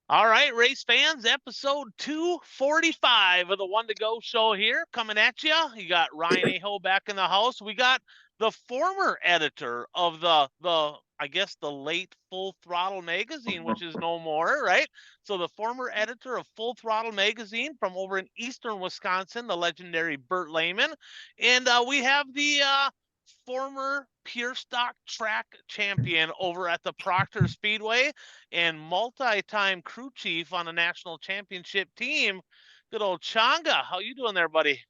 All right, race fans, episode 245 of the One to Go show here coming at you. You got Ryan Aho back in the house. We got the former editor of the I guess the late Full Throttle magazine, which is no more, right? So the former editor of Full Throttle magazine from over in eastern Wisconsin, the legendary Burt Lehman. And we have the former pure stock track champion over at the Proctor Speedway and multi-time crew chief on a national championship team. Good old Changa. How you doing there, buddy?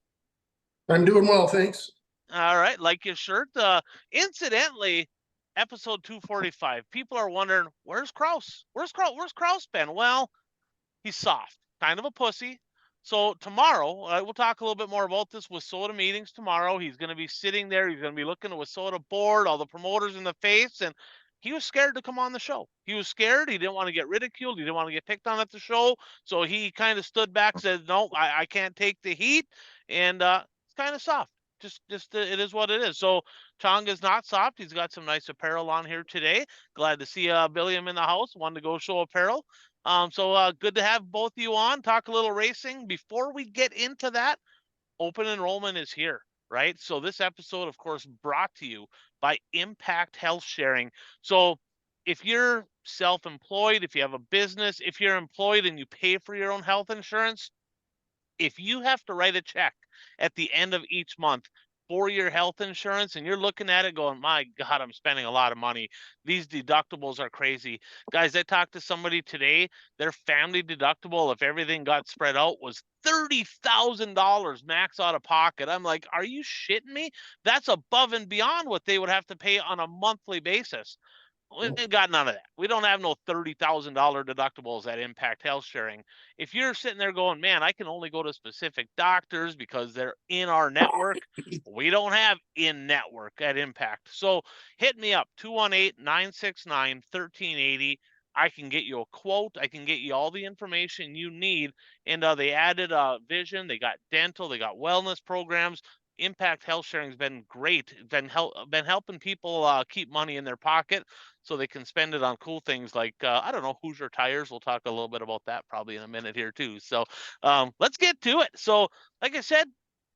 I'm doing well, thanks. All right, like your shirt. Incidentally, episode 245. People are wondering, where's Kraus? Where's Kraus been? Well, he's soft, kind of a pussy. So tomorrow, we'll talk a little bit more about this WISSOTA meetings tomorrow. He's going to be sitting there. He's going to be looking at WISSOTA board, all the promoters in the face, and he was scared to come on the show. He was scared. He didn't want to get ridiculed. He didn't want to get picked on at the show. So he kind of stood back, said, "No, I can't take the heat," and it's kind of soft. Just it is what it is. So Chonga's not soft. He's got some nice apparel on here today. Glad to see Billiam in the house. One to go show apparel. So good to have both of you on, talk a little racing. Before we get into that, open enrollment is here, right? So this episode, of course, brought to you by Impact Health Sharing. So if you're self-employed, if you have a business, if you're employed and you pay for your own health insurance, if you have to write a check at the end of each month for your health insurance and you're looking at it going, my God, I'm spending a lot of money. These deductibles are crazy. Guys, I talked to somebody today. Their family deductible, if everything got spread out, was $30,000 max out of pocket. I'm like, are you shitting me? That's above and beyond what they would have to pay on a monthly basis. We got none of that. We don't have no $30,000 deductibles at Impact Health Sharing. If you're sitting there going, man, I can only go to specific doctors because they're in our network, we don't have in network at Impact. So hit me up, 218-969-1380. I can get you a quote. I can get you all the information you need. And they added vision. They got dental. They got wellness programs. Impact Health Sharing has been great. Been helping people keep money in their pocket so they can spend it on cool things like I don't know, Hoosier tires. We'll talk a little bit about that probably in a minute here too. So let's get to it. So like I said,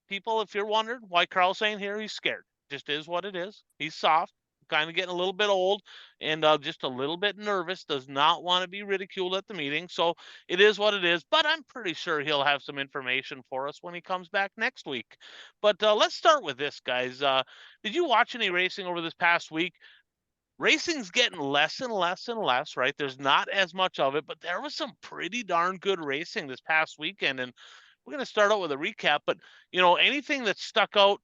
people, if you're wondering why Carl's saying here he's scared, just is what it is. He's soft, kind of getting a little bit old, and just a little bit nervous. Does not want to be ridiculed at the meeting. So it is what it is. But I'm pretty sure he'll have some information for us when he comes back next week. But let's start with this, guys. Did you watch any racing over this past week? Racing's getting less and less and less, right? There's not as much of it, but there was some pretty darn good racing this past weekend. And we're going to start out with a recap, but anything that stuck out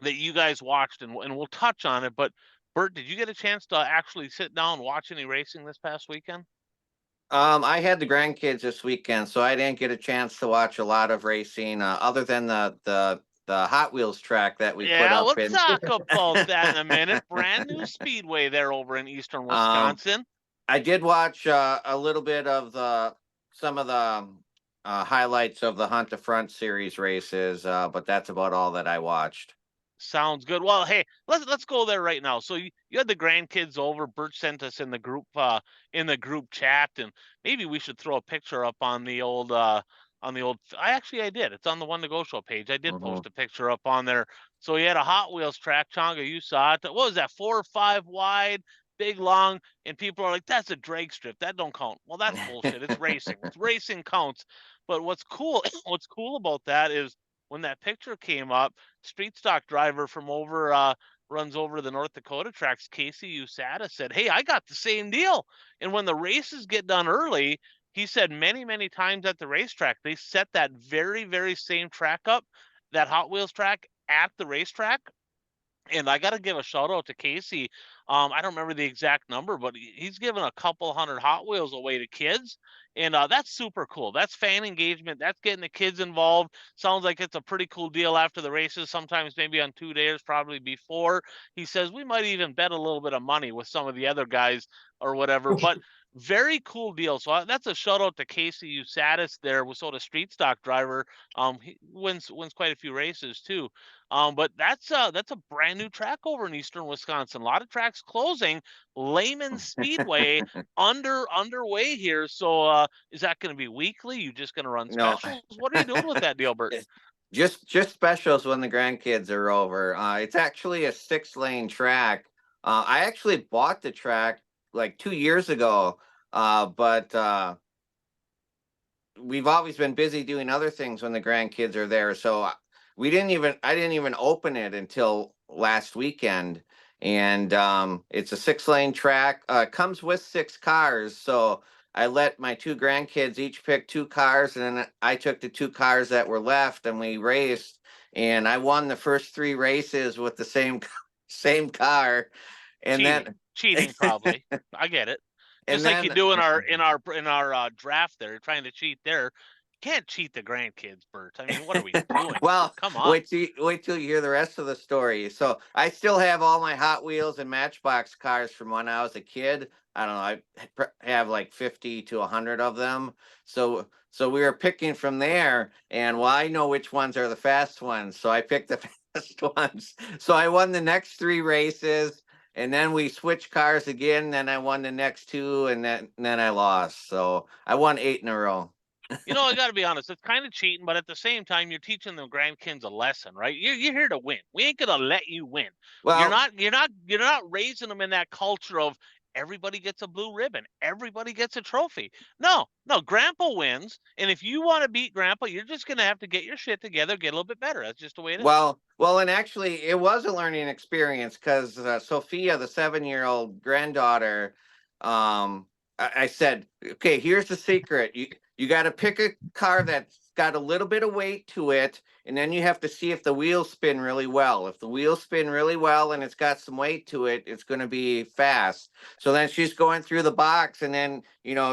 that you guys watched, and we'll touch on it. But Bert, did you get a chance to actually sit down and watch any racing this past weekend? I had the grandkids this weekend, so I didn't get a chance to watch a lot of racing, other than the Hot Wheels track that we put up We'll in. talk about that in a minute. Brand new speedway there over in eastern Wisconsin. I did watch a little bit of some of the highlights of the Hunt to Front series races, but that's about all that I watched. Sounds good. Well, hey, let's go there right now. So you had the grandkids over. Bert sent us in the group chat, and maybe we should throw a picture up on the old I did. It's on the One to Go show page. I did post a picture up on there. So he had a Hot Wheels track. Chonga, you saw it. What was that? 4 or 5 wide, big, long, and people are like, that's a drag strip. That don't count. Well, that's bullshit. It's racing. It's racing counts. But what's cool about that is when that picture came up, street stock driver from over runs over the North Dakota tracks, Casey USADA, said, hey, I got the same deal. And when the races get done early, he said many, many times at the racetrack, they set that very, very same track up, that Hot Wheels track at the racetrack. And I got to give a shout out to Casey. I don't remember the exact number, but he's given a couple hundred Hot Wheels away to kids. And that's super cool. That's fan engagement. That's getting the kids involved. Sounds like it's a pretty cool deal after the races, sometimes maybe on 2 days, probably before. He says we might even bet a little bit of money with some of the other guys or whatever. But very cool deal. So that's a shout out to Casey Usatis there, Wissota street stock driver. He wins quite a few races too. But that's a brand new track over in eastern Wisconsin. A lot of tracks closing. Layman Speedway underway here. So is that going to be weekly? You just going to run No. specials? What are you doing with that deal, Bert? Just specials when the grandkids are over. It's actually a 6-lane track. I actually bought the track like 2 years ago, but we've always been busy doing other things when the grandkids are there. So I didn't even open it until last weekend. And it's a 6-lane track. Comes with 6 cars. So I let my 2 grandkids each pick 2 cars, and then I took the 2 cars that were left, and we raced. And I won the first 3 races with the same car. And Cheating probably. I get it. Just like you do in our draft there, trying to cheat there. Can't cheat the grandkids, Bert. I mean, what are we doing? Well, Come on. wait till you hear the rest of the story. So I still have all my Hot Wheels and Matchbox cars from when I was a kid. I don't know. I have like 50 to 100 of them. So we were picking from there, and well, I know which ones are the fast ones. So I picked the fast ones. So I won the next 3 races, and then we switched cars again. Then I won the next 2, and then I lost. So I won 8 in a row. I got to be honest. It's kind of cheating, but at the same time, you're teaching the grandkids a lesson, right? You're here to win. We ain't gonna let you win. You're Well, not raising them in that culture of everybody gets a blue ribbon, everybody gets a trophy. No, Grandpa wins, and if you want to beat Grandpa, you're just gonna have to get your shit together, get a little bit better. That's just the way it is. Well, and actually, it was a learning experience because Sophia, the 7-year-old granddaughter, I said, okay, here's the secret. You got to pick a car that's got a little bit of weight to it, and then you have to see if the wheels spin really well. If the wheels spin really well and it's got some weight to it, it's going to be fast. So then she's going through the box, and then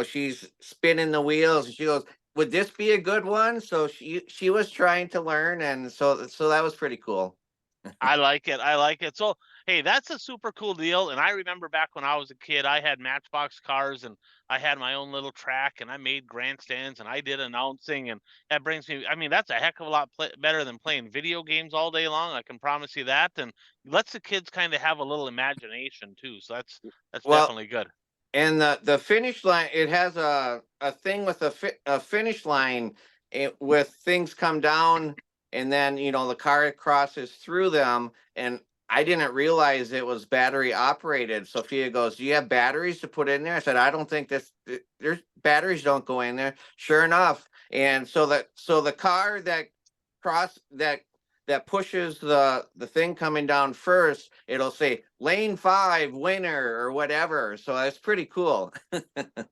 she's spinning the wheels, and she goes, would this be a good one? So she was trying to learn, and so that was pretty cool. I like it. So, hey, that's a super cool deal. And I remember back when I was a kid, I had Matchbox cars and I had my own little track and I made grandstands and I did announcing. And that brings me, I mean, that's a heck of a lot better than playing video games all day long. I can promise you that. And lets the kids kind of have a little imagination too. So that's Well, definitely good. and the finish line, it has a thing with a finish line, with things come down, and then the car crosses through them, and I didn't realize it was battery operated. Sophia goes, do you have batteries to put in there? I said, I don't think there's batteries don't go in there. Sure enough. And so the car that pushes the thing coming down first, it'll say lane 5 winner or whatever. So that's pretty cool.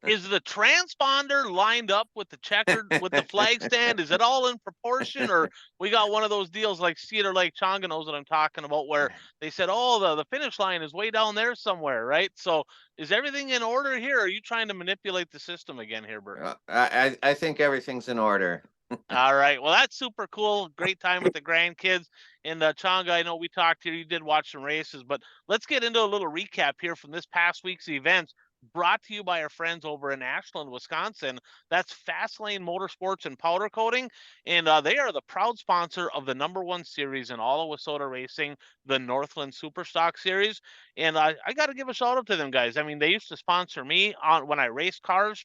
Is the transponder lined up with the checkered with the flag stand? Is it all in proportion, or we got one of those deals like Cedar Lake Chonga knows what I'm talking about, where they said, oh, the finish line is way down there somewhere, right? So is everything in order here? Or are you trying to manipulate the system again here, Bert? I think everything's in order. All right. Well, that's super cool. Great time with the grandkids. And Chonga, I know we talked here. You did watch some races, but let's get into a little recap here from this past week's events. Brought to you by our friends over in Ashland, Wisconsin. That's Fastlane Motorsports and Powder Coating. And they are the proud sponsor of the #1 series in all of Wissota racing, the Northland Superstock Series. And I got to give a shout out to them guys. I mean, they used to sponsor me when I raced cars.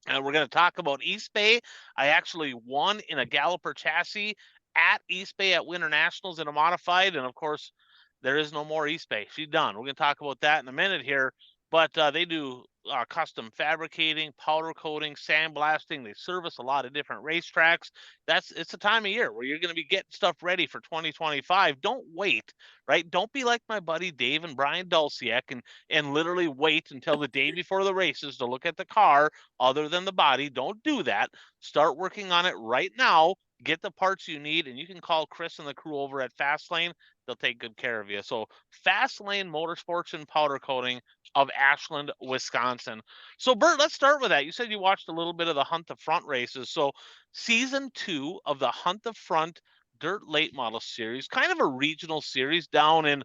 And we're going to talk about East Bay. I actually won in a Galloper chassis at East Bay at Winter Nationals in a modified. And of course, there is no more East Bay. She's done. We're going to talk about that in a minute here. But they do custom fabricating, powder coating, sandblasting. They service a lot of different racetracks. It's a time of year where you're going to be getting stuff ready for 2025. Don't wait, right? Don't be like my buddy Dave and Brian Dulciak and literally wait until the day before the races to look at the car other than the body. Don't do that. Start working on it right now. Get the parts you need, and you can call Chris and the crew over at Fastlane. They'll take good care of you. So Fastlane Motorsports and Powder Coating of Ashland, Wisconsin. So Bert, let's start with that. You said you watched a little bit of the Hunt the Front races. So season 2 of the Hunt the Front Dirt Late Model Series, kind of a regional series down in,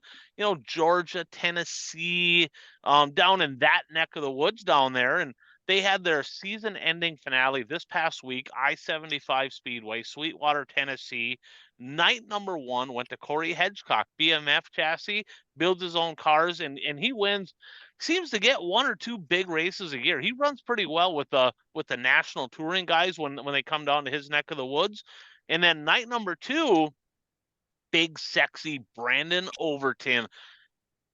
Georgia, Tennessee, down in that neck of the woods down there. And They had their season-ending finale this past week, I-75 Speedway, Sweetwater, Tennessee. Night number 1 went to Corey Hedgecock, BMF chassis, builds his own cars, and he wins. Seems to get 1 or 2 big races a year. He runs pretty well with the national touring guys when they come down to his neck of the woods. And then night number 2, big sexy Brandon Overton.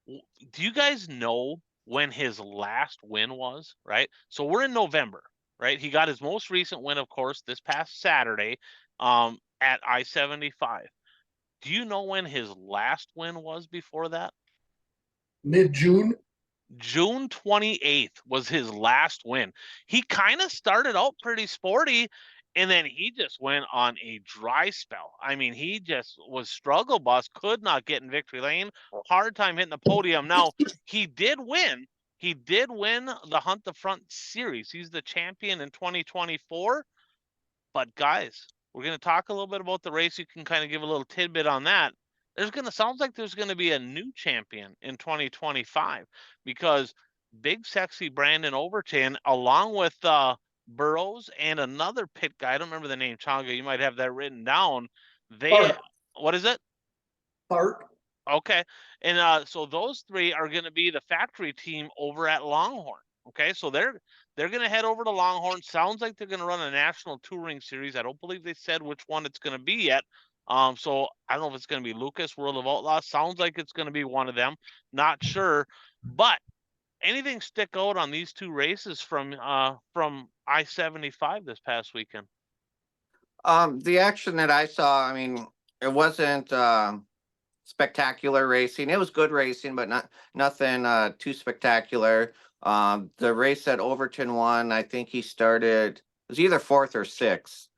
Do you guys know when his last win was? Right, so we're in November, right? He got his most recent win, of course, this past Saturday, at I-75. Do you know when his last win was before that? Mid-June. June 28th was his last win. He kind of started out pretty sporty, and then he just went on a dry spell. I mean, he just was struggle bus, could not get in victory lane, hard time hitting the podium. Now, he did win. He did win the Hunt the Front series. He's the champion in 2024. But guys, we're going to talk a little bit about the race. You can kind of give a little tidbit on that. Sounds like there's going to be a new champion in 2025, because big sexy Brandon Overton, along with Burrows and another pit guy, I don't remember the name, Changa, you might have that written down. What is it? Clark. Okay. And so those 3 are going to be the factory team over at Longhorn. Okay, so they're going to head over to Longhorn. Sounds like they're going to run a national touring series. I don't believe they said which one it's going to be yet. So I don't know if it's going to be Lucas, World of Outlaws. Sounds like it's going to be one of them. Not sure. But anything stick out on these 2 races from I-75 this past weekend? The action that I saw, I mean, it wasn't spectacular racing. It was good racing, but nothing too spectacular. The race that Overton won, I think he started, it was either 4th or 6th.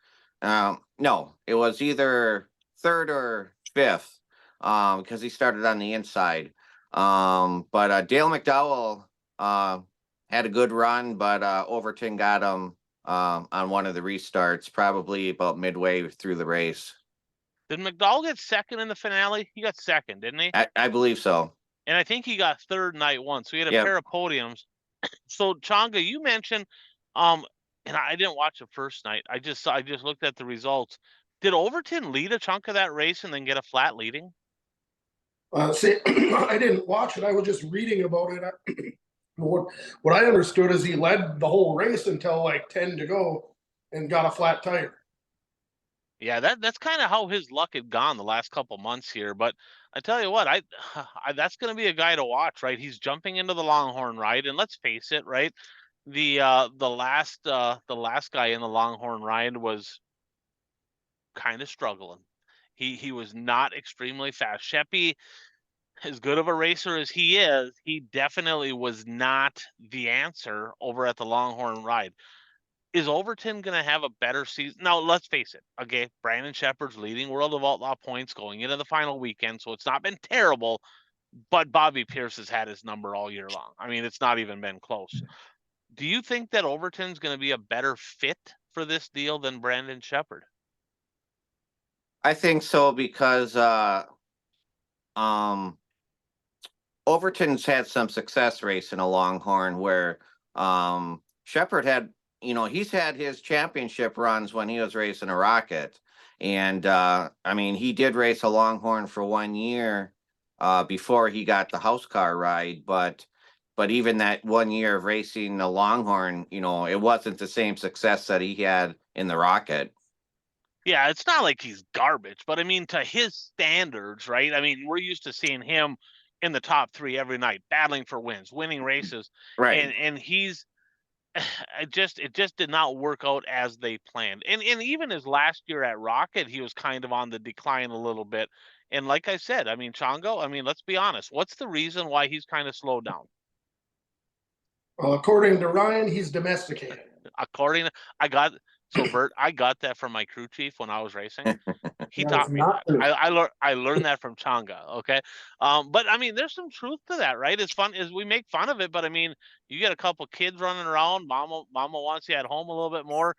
No, it was either 3rd or 5th, because he started on the inside. But Dale McDowell had a good run, but Overton got him on one of the restarts, probably about midway through the race. Did McDowell get second in the finale? He got second, didn't he? I believe so. And I think he got 3rd night 1. So he had a Yep. pair of podiums. So Changa, you mentioned, and I didn't watch the first night. I just looked at the results. Did Overton lead a chunk of that race and then get a flat leading? See, I didn't watch it. I was just reading about it. What I understood is he led the whole race until like 10 to go and got a flat tire. Yeah, that's kind of how his luck had gone the last couple months here. But I tell you what, I that's going to be a guy to watch, right? He's jumping into the Longhorn ride, and let's face it, right? The last guy in the Longhorn ride was kind of struggling. He was not extremely fast. Sheppy, as good of a racer as he is, he definitely was not the answer over at the Longhorn ride. Is Overton going to have a better season? Now, let's face it. Okay, Brandon Sheppard's leading World of Outlaw points going into the final weekend, so it's not been terrible, but Bobby Pierce has had his number all year long. I mean, it's not even been close. Do you think that Overton's going to be a better fit for this deal than Brandon Sheppard? I think so, because Overton's had some success racing a Longhorn, where Sheppard had, he's had his championship runs when he was racing a Rocket. And I mean, he did race a Longhorn for 1 year before he got the house car ride, but even that 1 year of racing a Longhorn, it wasn't the same success that he had in the Rocket. Yeah, it's not like he's garbage, but I mean, to his standards, right? I mean, we're used to seeing him in the top 3 every night, battling for wins, winning races, Right. and he's it just did not work out as they planned. And even his last year at Rocket, he was kind of on the decline a little bit. And like I said, I mean, Chongo, I mean, let's be honest. What's the reason why he's kind of slowed down? Well, according to Ryan, he's domesticated. Bert, I got that from my crew chief when I was racing. He That taught is me not that. true. I learned that from Changa. Okay. But I mean, there's some truth to that, right? It's fun as we make fun of it, but I mean, you get a couple kids running around. Mama wants you at home a little bit more.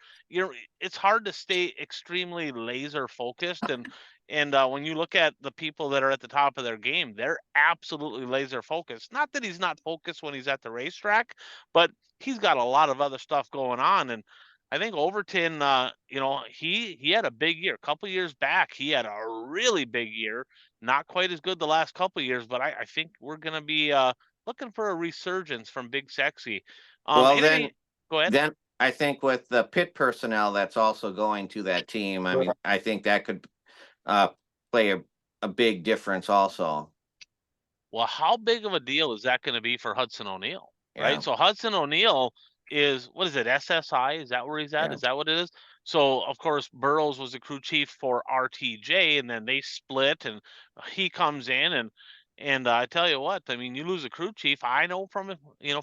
It's hard to stay extremely laser focused. And And when you look at the people that are at the top of their game, they're absolutely laser focused. Not that he's not focused when he's at the racetrack, but he's got a lot of other stuff going on. And I think Overton, he had a big year. A couple years back, he had a really big year. Not quite as good the last couple years, but I think we're going to be looking for a resurgence from Big Sexy. Well, Go ahead. then I think with the pit personnel that's also going to that team, I mean, I think that could play a big difference also. Well, how big of a deal is that going to be for Hudson O'Neal? Right. Yeah. So Hudson O'Neal is, what is it, SSI? Is that where he's at? Yeah. Is that what it is? So of course Burrows was the crew chief for RTJ, and then they split, and he comes in, and I tell you what, I mean, you lose a crew chief. I know from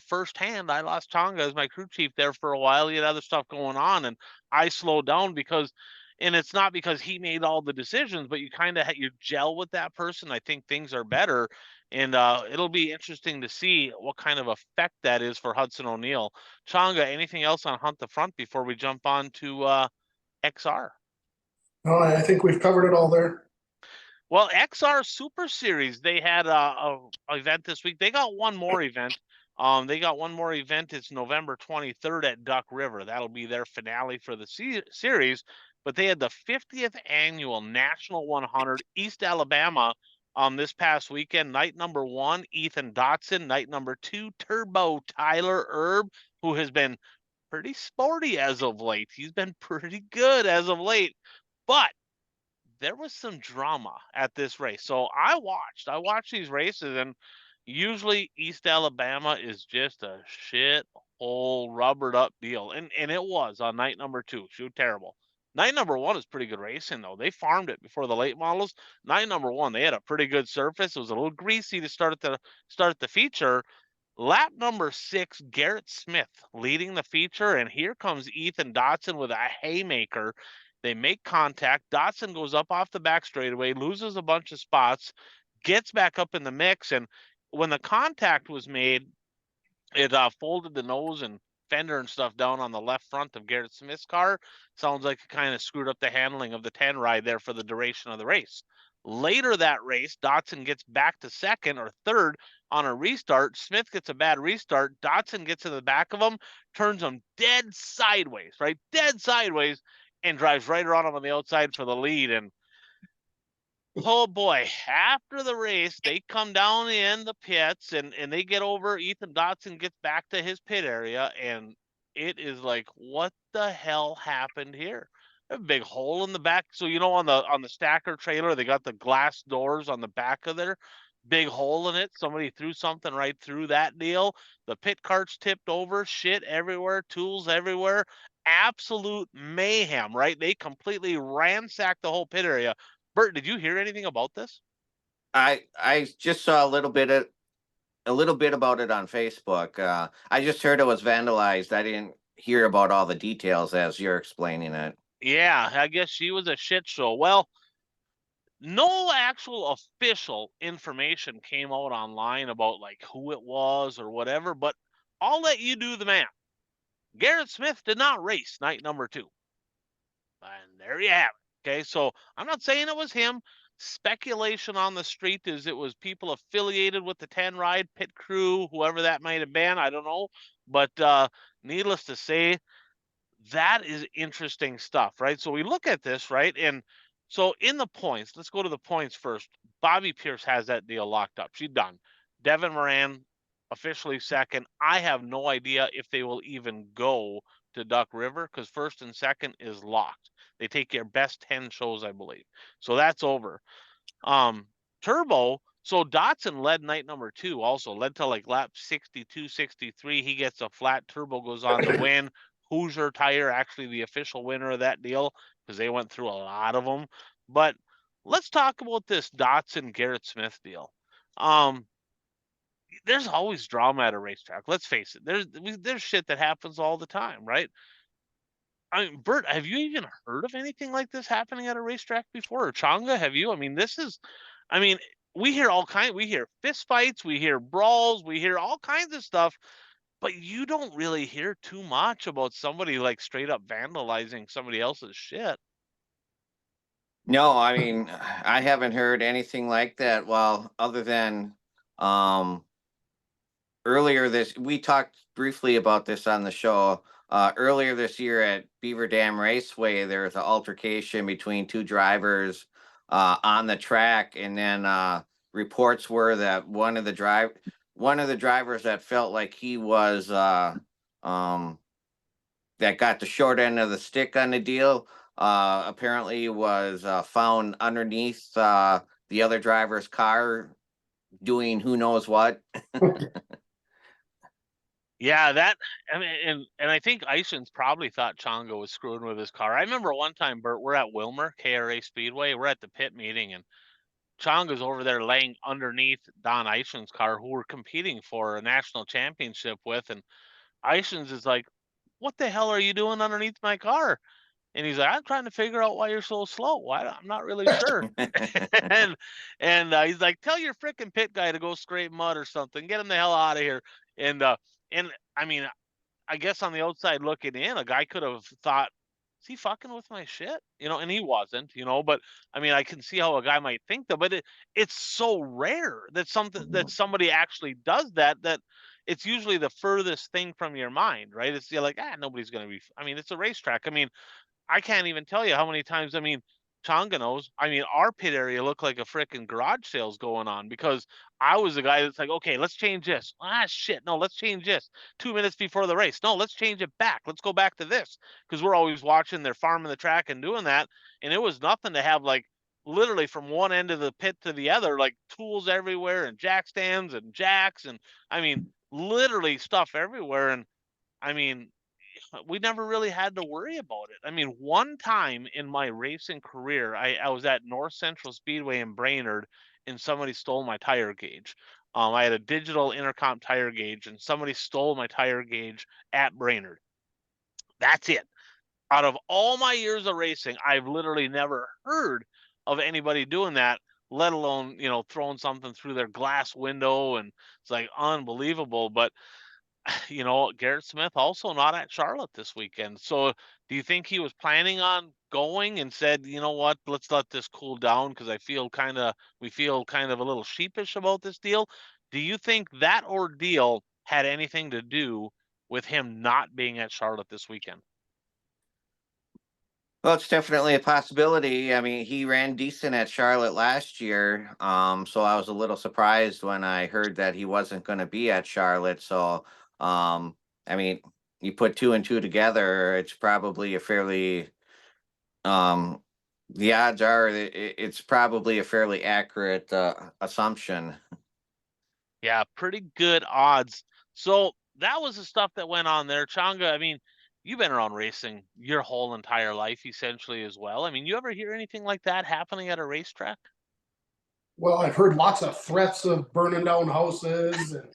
firsthand. I lost Tonga as my crew chief there for a while. He had other stuff going on, and I slowed down because. And it's not because he made all the decisions, but you kind of you gel with that person. I think things are better. And it'll be interesting to see what kind of effect that is for Hudson O'Neal. Changa, anything else on Hunt the Front before we jump on to XR? No, I think we've covered it all there. Well, XR Super Series, they had a event this week. They got one more event. It's November 23rd at Duck River. That'll be their finale for the series. But they had the 50th annual National 100 East Alabama this past weekend. Night number 1, Ethan Dotson. Night number 2, Turbo Tyler Erb, who has been pretty sporty as of late. He's been pretty good as of late. But there was some drama at this race. So I watched these races, and usually East Alabama is just a shit hole rubbered up deal. And it was on night number 2. Shoot, terrible. Night number 1 is pretty good racing though. They farmed it before the late models. Night number 1, they had a pretty good surface. It was a little greasy to start the feature. Lap number 6, Garrett Smith leading the feature, and here comes Ethan Dotson with a haymaker. They make contact. Dotson goes up off the back straightaway, loses a bunch of spots, gets back up in the mix, and when the contact was made, it folded the nose and fender and stuff down on the left front of Garrett Smith's car. Sounds like it kind of screwed up the handling of the 10 ride there for the duration of the race. Later that race, Dotson gets back to second or third on a restart. Smith gets a bad restart. Dotson gets in the back of him, turns him dead sideways, and drives right around him on the outside for the lead. And oh boy, after the race, they come down in the pits and they get over. Ethan Dotson gets back to his pit area, and it is like, what the hell happened here? A big hole in the back. So on the stacker trailer, they got the glass doors on the back of there. Big hole in it. Somebody threw something right through that deal. The pit carts tipped over, shit everywhere, tools everywhere. Absolute mayhem, right? They completely ransacked the whole pit area. Bert, did you hear anything about this? I just saw a little bit about it on Facebook. I just heard it was vandalized. I didn't hear about all the details as you're explaining it. Yeah, I guess she was a shit show. Well, no actual official information came out online about like who it was or whatever, but I'll let you do the math. Garrett Smith did not race night number 2. And there you have it. Okay, so I'm not saying it was him. Speculation on the street is it was people affiliated with the 10 ride, pit crew, whoever that might have been. I don't know. But needless to say, that is interesting stuff, right? So we look at this, right? And so in the points, let's go to the points first. Bobby Pierce has that deal locked up. She's done. Devin Moran officially second. I have no idea if they will even go to Duck River because first and second is locked. They take your best 10 shows, I believe. So that's over. Turbo, so Dotson led night number 2 also, led to like lap 62, 63. He gets a flat. Turbo goes on to win. Hoosier Tire, actually the official winner of that deal, because they went through a lot of them. But let's talk about this Dotson Garrett Smith deal. There's always drama at a racetrack. Let's face it. There's shit that happens all the time, right? I mean, Bert, have you even heard of anything like this happening at a racetrack before? Or Changa, have you? I mean, we hear fist fights, we hear brawls, we hear all kinds of stuff, but you don't really hear too much about somebody like straight up vandalizing somebody else's shit. No, I mean, I haven't heard anything like that. Well, other than um earlier this, we talked briefly about this on the show. Earlier this year at Beaver Dam Raceway, there was an altercation between two drivers on the track, and then reports were that one of the drivers that felt like he was um, that got the short end of the stick on the deal, apparently was found underneath the other driver's car doing who knows what. Yeah, that I mean, and I think Ison's probably thought Chongo was screwing with his car. I remember one time, Bert, we're at Wilmer KRA Speedway. We're at the pit meeting, and Chongo's over there laying underneath Don Ison's car, who we're competing for a national championship with, and Ison's is like, "What the hell are you doing underneath my car?" And he's like, "I'm trying to figure out why you're so slow. I'm not really sure." and he's like, "Tell your freaking pit guy to go scrape mud or something. Get him the hell out of here." And and I mean, I guess on the outside looking in, a guy could have thought, "Is he fucking with my shit?" And he wasn't, but I mean, I can see how a guy might think that, but it's so rare that somebody actually does that, that it's usually the furthest thing from your mind, right? It's you're like, nobody's gonna be. I mean, it's a racetrack. I mean, I can't even tell you how many times. I mean, Tonga knows. I mean, our pit area looked like a freaking garage sales going on because I was the guy that's like, okay, let's change this. Shit, no, let's change this. 2 minutes before the race, no, let's change it back. Let's go back to this because we're always watching. They're farming the track and doing that, and it was nothing to have like literally from one end of the pit to the other, like tools everywhere and jack stands and jacks and I mean, literally stuff everywhere. And I mean, we never really had to worry about it. I mean, one time in my racing career, I was at North Central Speedway in Brainerd and somebody stole my tire gauge. I had a digital intercom tire gauge and somebody stole my tire gauge at Brainerd. That's it. Out of all my years of racing, I've literally never heard of anybody doing that, let alone, throwing something through their glass window. And it's like unbelievable. But Garrett Smith also not at Charlotte this weekend. So do you think he was planning on going and said, you know what, let's let this cool down because we feel kind of a little sheepish about this deal? Do you think that ordeal had anything to do with him not being at Charlotte this weekend? Well, it's definitely a possibility. I mean, he ran decent at Charlotte last year. So I was a little surprised when I heard that he wasn't going to be at Charlotte. So, I mean, you put two and two together, it's probably a fairly, um, the odds are it's probably a fairly accurate assumption. Yeah, pretty good odds. So that was the stuff that went on there. Changa, I mean, you've been around racing your whole entire life essentially as well. I mean, you ever hear anything like that happening at a racetrack? Well, I've heard lots of threats of burning down houses. And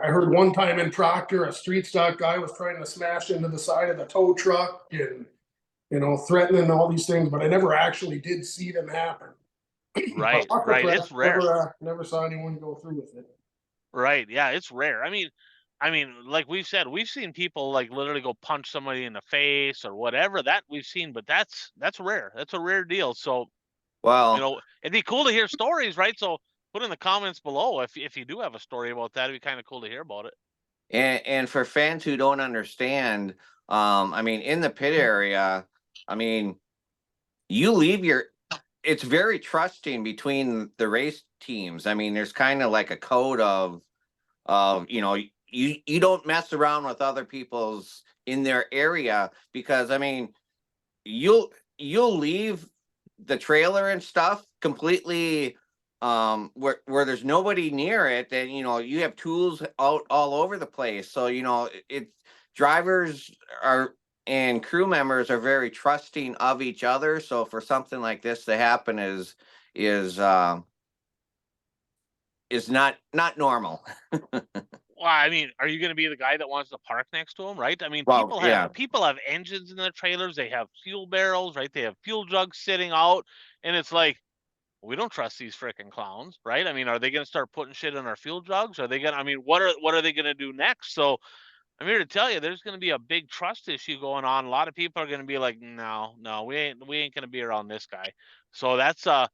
I heard one time in Proctor, a street stock guy was trying to smash into the side of the tow truck and, threatening all these things, but I never actually did see them happen. But Right, lots of right. threats, It's rare. never saw anyone go through with it. Right. Yeah, it's rare. I mean, like we've said, we've seen people like literally go punch somebody in the face or whatever that we've seen, but that's rare. That's a rare deal. So, Well, it'd be cool to hear stories, right? So put in the comments below if you do have a story about that. It'd be kind of cool to hear about it. and for fans who don't understand, I mean, in the pit area, I mean, you leave your it's very trusting between the race teams. I mean, there's kind of like a code of you don't mess around with other people's in their area, because I mean, you'll leave the trailer and stuff completely where there's nobody near it, and you have tools out all over the place. So it drivers are and crew members are very trusting of each other. So for something like this to happen is is not normal. Well, I mean, are you going to be the guy that wants to park next to him, right? I mean, Well, yeah. people have engines in their trailers. They have fuel barrels, right? They have fuel jugs sitting out, and it's like we don't trust these freaking clowns, right? I mean, are they going to start putting shit in our fuel jugs? Are they going to? I mean, what are they going to do next? So, I'm here to tell you there's going to be a big trust issue going on. A lot of people are going to be like, no, we ain't going to be around this guy. So that's a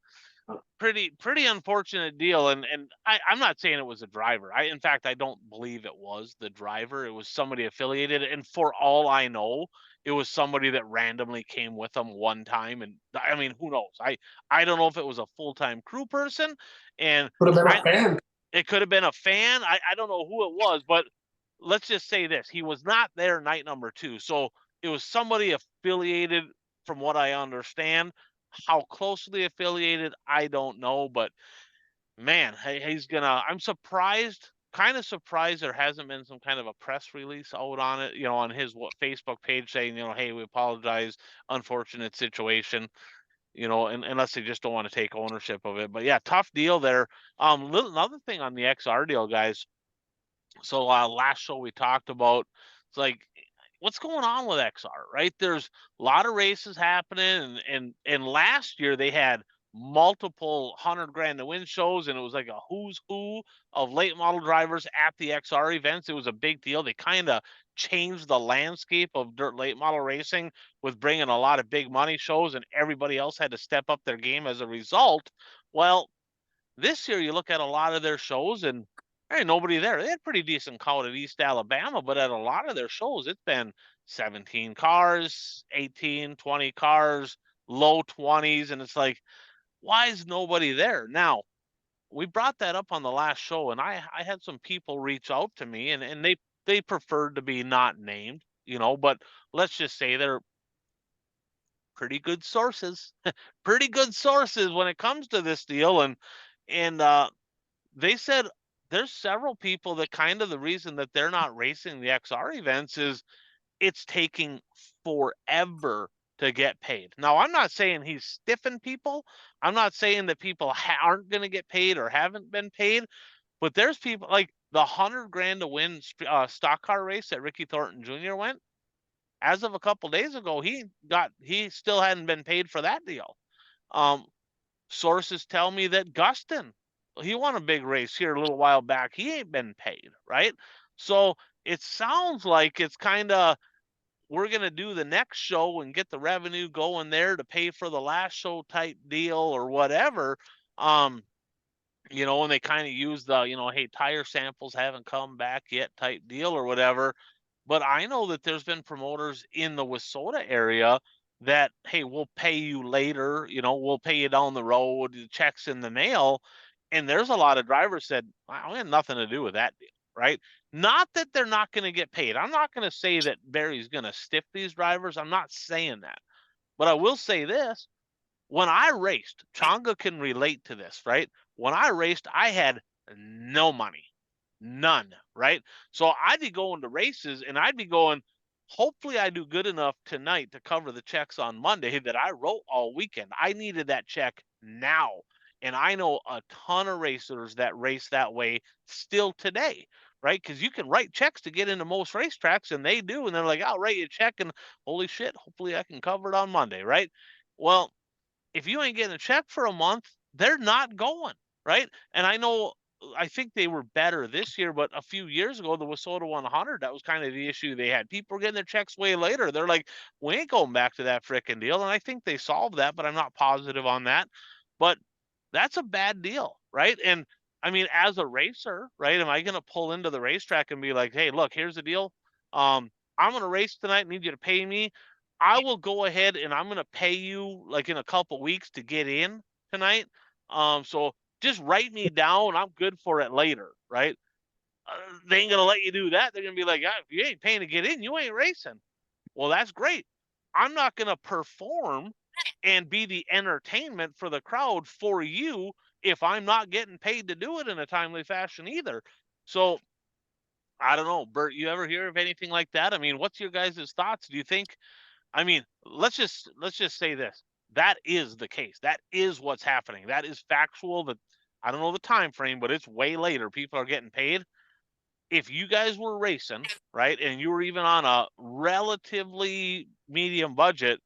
pretty unfortunate deal. And I'm not saying it was a driver. In fact, I don't believe it was the driver. It was somebody affiliated. And for all I know, it was somebody that randomly came with them one time. And I mean, who knows? I don't know if it was a full-time crew person, and Could have been a fan. it could have been a fan. I don't know who it was, but let's just say this. He was not there night number 2. So it was somebody affiliated from what I understand. How closely affiliated, I don't know, but man, he's gonna, I'm surprised, kind of surprised there hasn't been some kind of a press release out on it, on his Facebook page saying, hey, we apologize, unfortunate situation, unless they just don't want to take ownership of it. But yeah, tough deal there. Another thing on the XR deal, guys. So last show we talked about, it's like, what's going on with XR, right? There's a lot of races happening, and last year they had multiple 100 grand to win shows, and it was like a who's who of late model drivers at the XR events. It was a big deal. They kind of changed the landscape of dirt late model racing with bringing a lot of big money shows, and everybody else had to step up their game as a result. Well, this year you look at a lot of their shows and there ain't nobody there. They had pretty decent crowd at East Alabama, but at a lot of their shows, it's been 17 cars, 18, 20 cars, low 20s. And it's like, why is nobody there? Now, we brought that up on the last show, and I had some people reach out to me, and they preferred to be not named, but let's just say they're pretty good sources, pretty good sources when it comes to this deal. And they said there's several people that kind of the reason that they're not racing the XR events is it's taking forever to get paid. Now, I'm not saying he's stiffing people. I'm not saying that people aren't going to get paid or haven't been paid, but there's people like the 100 grand to win stock car race that Ricky Thornton Jr. went. As of a couple days ago, he still hadn't been paid for that deal. Sources tell me that Gustin, he won a big race here a little while back. He ain't been paid, right? So it sounds like it's kind of, we're going to do the next show and get the revenue going there to pay for the last show type deal or whatever. And they kind of use the, hey, tire samples haven't come back yet type deal or whatever. But I know that there's been promoters in the Wissota area that, hey, we'll pay you later, we'll pay you down the road, the checks in the mail. And there's a lot of drivers said, I had nothing to do with that deal, right? Not that they're not going to get paid. I'm not going to say that Barry's going to stiff these drivers. I'm not saying that. But I will say this. When I raced, Changa can relate to this, right? When I raced, I had no money. None, right? So I'd be going to races and I'd be going, hopefully I do good enough tonight to cover the checks on Monday that I wrote all weekend. I needed that check now. And I know a ton of racers that race that way still today, right? Because you can write checks to get into most racetracks, and they do. And they're like, I'll write you a check, and holy shit, hopefully I can cover it on Monday, right? Well, if you ain't getting a check for a month, they're not going, right? And I think they were better this year, but a few years ago, the Wissota 100, that was kind of the issue they had. People were getting their checks way later. They're like, we ain't going back to that frickin' deal. And I think they solved that, but I'm not positive on that. But that's a bad deal, right? And I mean, as a racer, right, am I going to pull into the racetrack and be like, hey, look, here's the deal. I'm going to race tonight, need you to pay me. I will go ahead and I'm going to pay you like in a couple weeks to get in tonight. So just write me down. I'm good for it later, right? They ain't going to let you do that. They're going to be like, if you ain't paying to get in, you ain't racing. Well, that's great. I'm not going to perform and be the entertainment for the crowd for you if I'm not getting paid to do it in a timely fashion either. So I don't know, Bert, you ever hear of anything like that? I mean, what's your guys' thoughts? Do you think, I mean, let's just say this. That is the case. That is what's happening. That is factual. That I don't know the time frame, but it's way later. People are getting paid. If you guys were racing, right, and you were even on a relatively medium budget,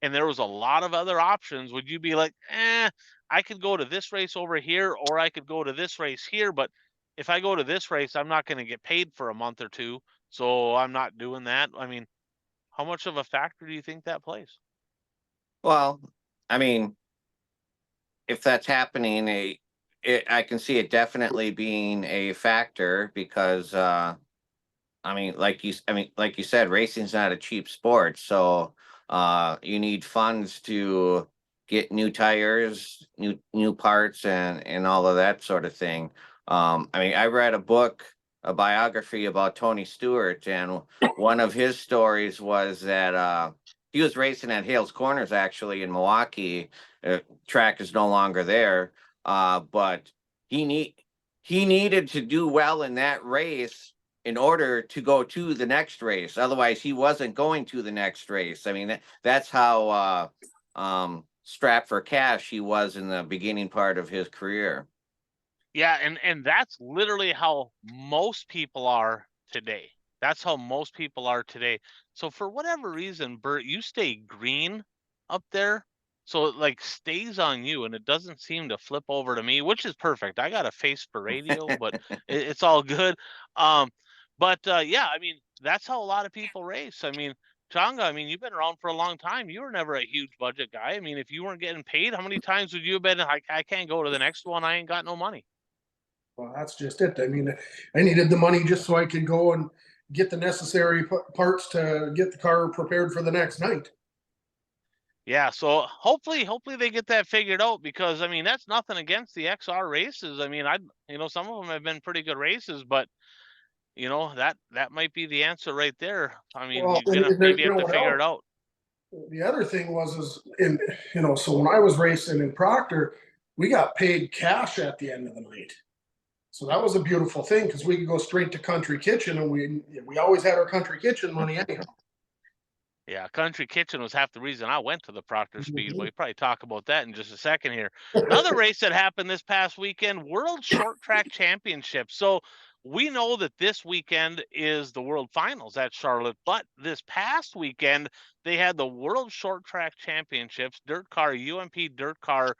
and there was a lot of other options, would you be like, I could go to this race over here, or I could go to this race here, but if I go to this race, I'm not going to get paid for a month or two. so I'm not doing that. I mean, how much of a factor do you think that plays? Well, I mean, if that's happening, I can see it definitely being a factor because like you said, racing's not a cheap sport, so you need funds to get new tires, new parts, and all of that sort of thing. I mean, I read a biography about Tony Stewart, and one of his stories was that he was racing at Hales Corners actually in Milwaukee. Track is no longer there, but he need he needed to do well in that race in order to go to the next race. Otherwise, he wasn't going to the next race. I mean, that's how strapped for cash he was in the beginning part of his career. Yeah, and that's literally how most people are today. That's how most people are today. So for whatever reason, Bert, you stay green up there. So it like stays on you and it doesn't seem to flip over to me, which is perfect. I got a face for radio, but it's all good. Um, but yeah, I mean, that's how a lot of people race. I mean, Changa, I mean, you've been around for a long time. You were never a huge budget guy. I mean, if you weren't getting paid, how many times would you have been, I can't go to the next one. I ain't got no money. Well, that's just it. I mean, I needed the money just so I could go and get the necessary parts to get the car prepared for the next night. Yeah, so hopefully they get that figured out because I mean that's nothing against the XR races. I mean, some of them have been pretty good races, but that might be the answer right there. I mean, Well, you're gonna and maybe you have know to what figure else? it out. The other thing was so when I was racing in Proctor, we got paid cash at the end of the night. So that was a beautiful thing because we could go straight to Country Kitchen, and we always had our Country Kitchen money anyhow. Yeah, Country Kitchen was half the reason I went to the Proctor Speedway. Mhm. Probably talk about that in just a second here. Another race that happened this past weekend, World Short Track Championship. So we know that this weekend is the World Finals at Charlotte, but this past weekend they had the World Short Track Championships, dirt car, UMP dirt car,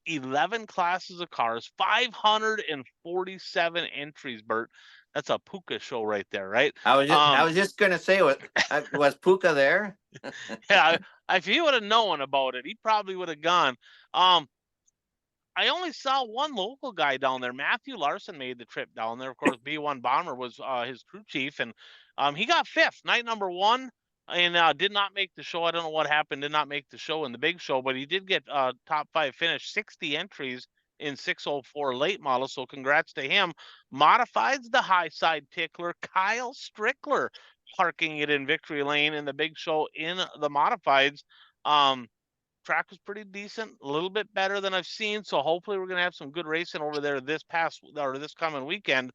11 classes of cars, 547 entries, Bert. That's a Puka show right there, right? I was just gonna say, was Puka there? Yeah, if he would have known about it, he probably would have gone. Um, I only saw one local guy down there. Matthew Larson made the trip down there. Of course, B1 Bomber was his crew chief, and he got fifth, night number one, and did not make the show. I don't know what happened. Did not make the show in the big show, but he did get top five finish, 60 entries in 604 late model. So congrats to him. Modifieds the high side tickler, Kyle Strickler, parking it in victory lane in the big show in the modifieds. Track was pretty decent, a little bit better than I've seen. So hopefully we're gonna have some good racing over there this coming weekend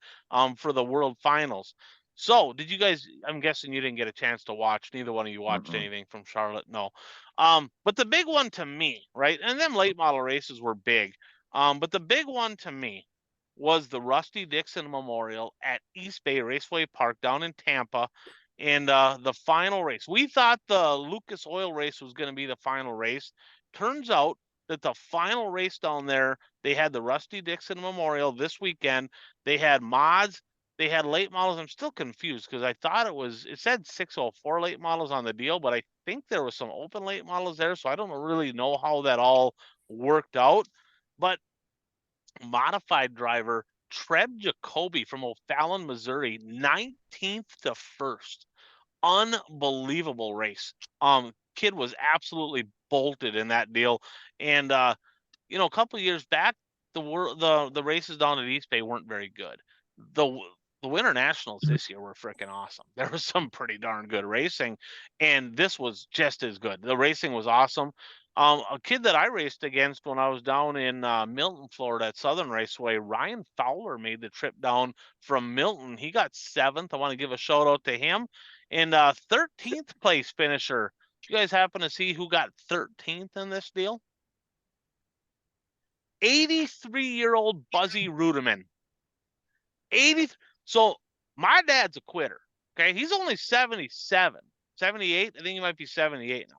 for the World Finals. So did you guys? I'm guessing you didn't get a chance to watch. Neither one of you watched Mm-mm. anything from Charlotte, no. But the big one to me, right? And them late model races were big. But the big one to me was the Rusty Dixon Memorial at East Bay Raceway Park down in Tampa. And the final race, we thought the Lucas Oil race was going to be the final race. Turns out that the final race down there, they had the Rusty Dixon Memorial this weekend. They had mods, they had late models. I'm still confused because I thought it said 604 late models on the deal, but I think there was some open late models there. So I don't really know how that all worked out. But modified driver Treb Jacoby from O'Fallon, Missouri, 19th to first. Unbelievable race. Kid was absolutely bolted in that deal. And a couple of years back, the races down at East Bay weren't very good. The the Winter Nationals this year were freaking awesome. There was some pretty darn good racing, and this was just as good. The racing was awesome. A kid that I raced against when I was down in Milton, Florida at Southern Raceway, Ryan Fowler made the trip down from Milton. He got seventh. I want to give a shout out to him. And 13th place finisher. You guys happen to see who got 13th in this deal? 83-year-old Buzzy Ruderman. 80. So my dad's a quitter. Okay. He's only 77, 78. I think he might be 78 now.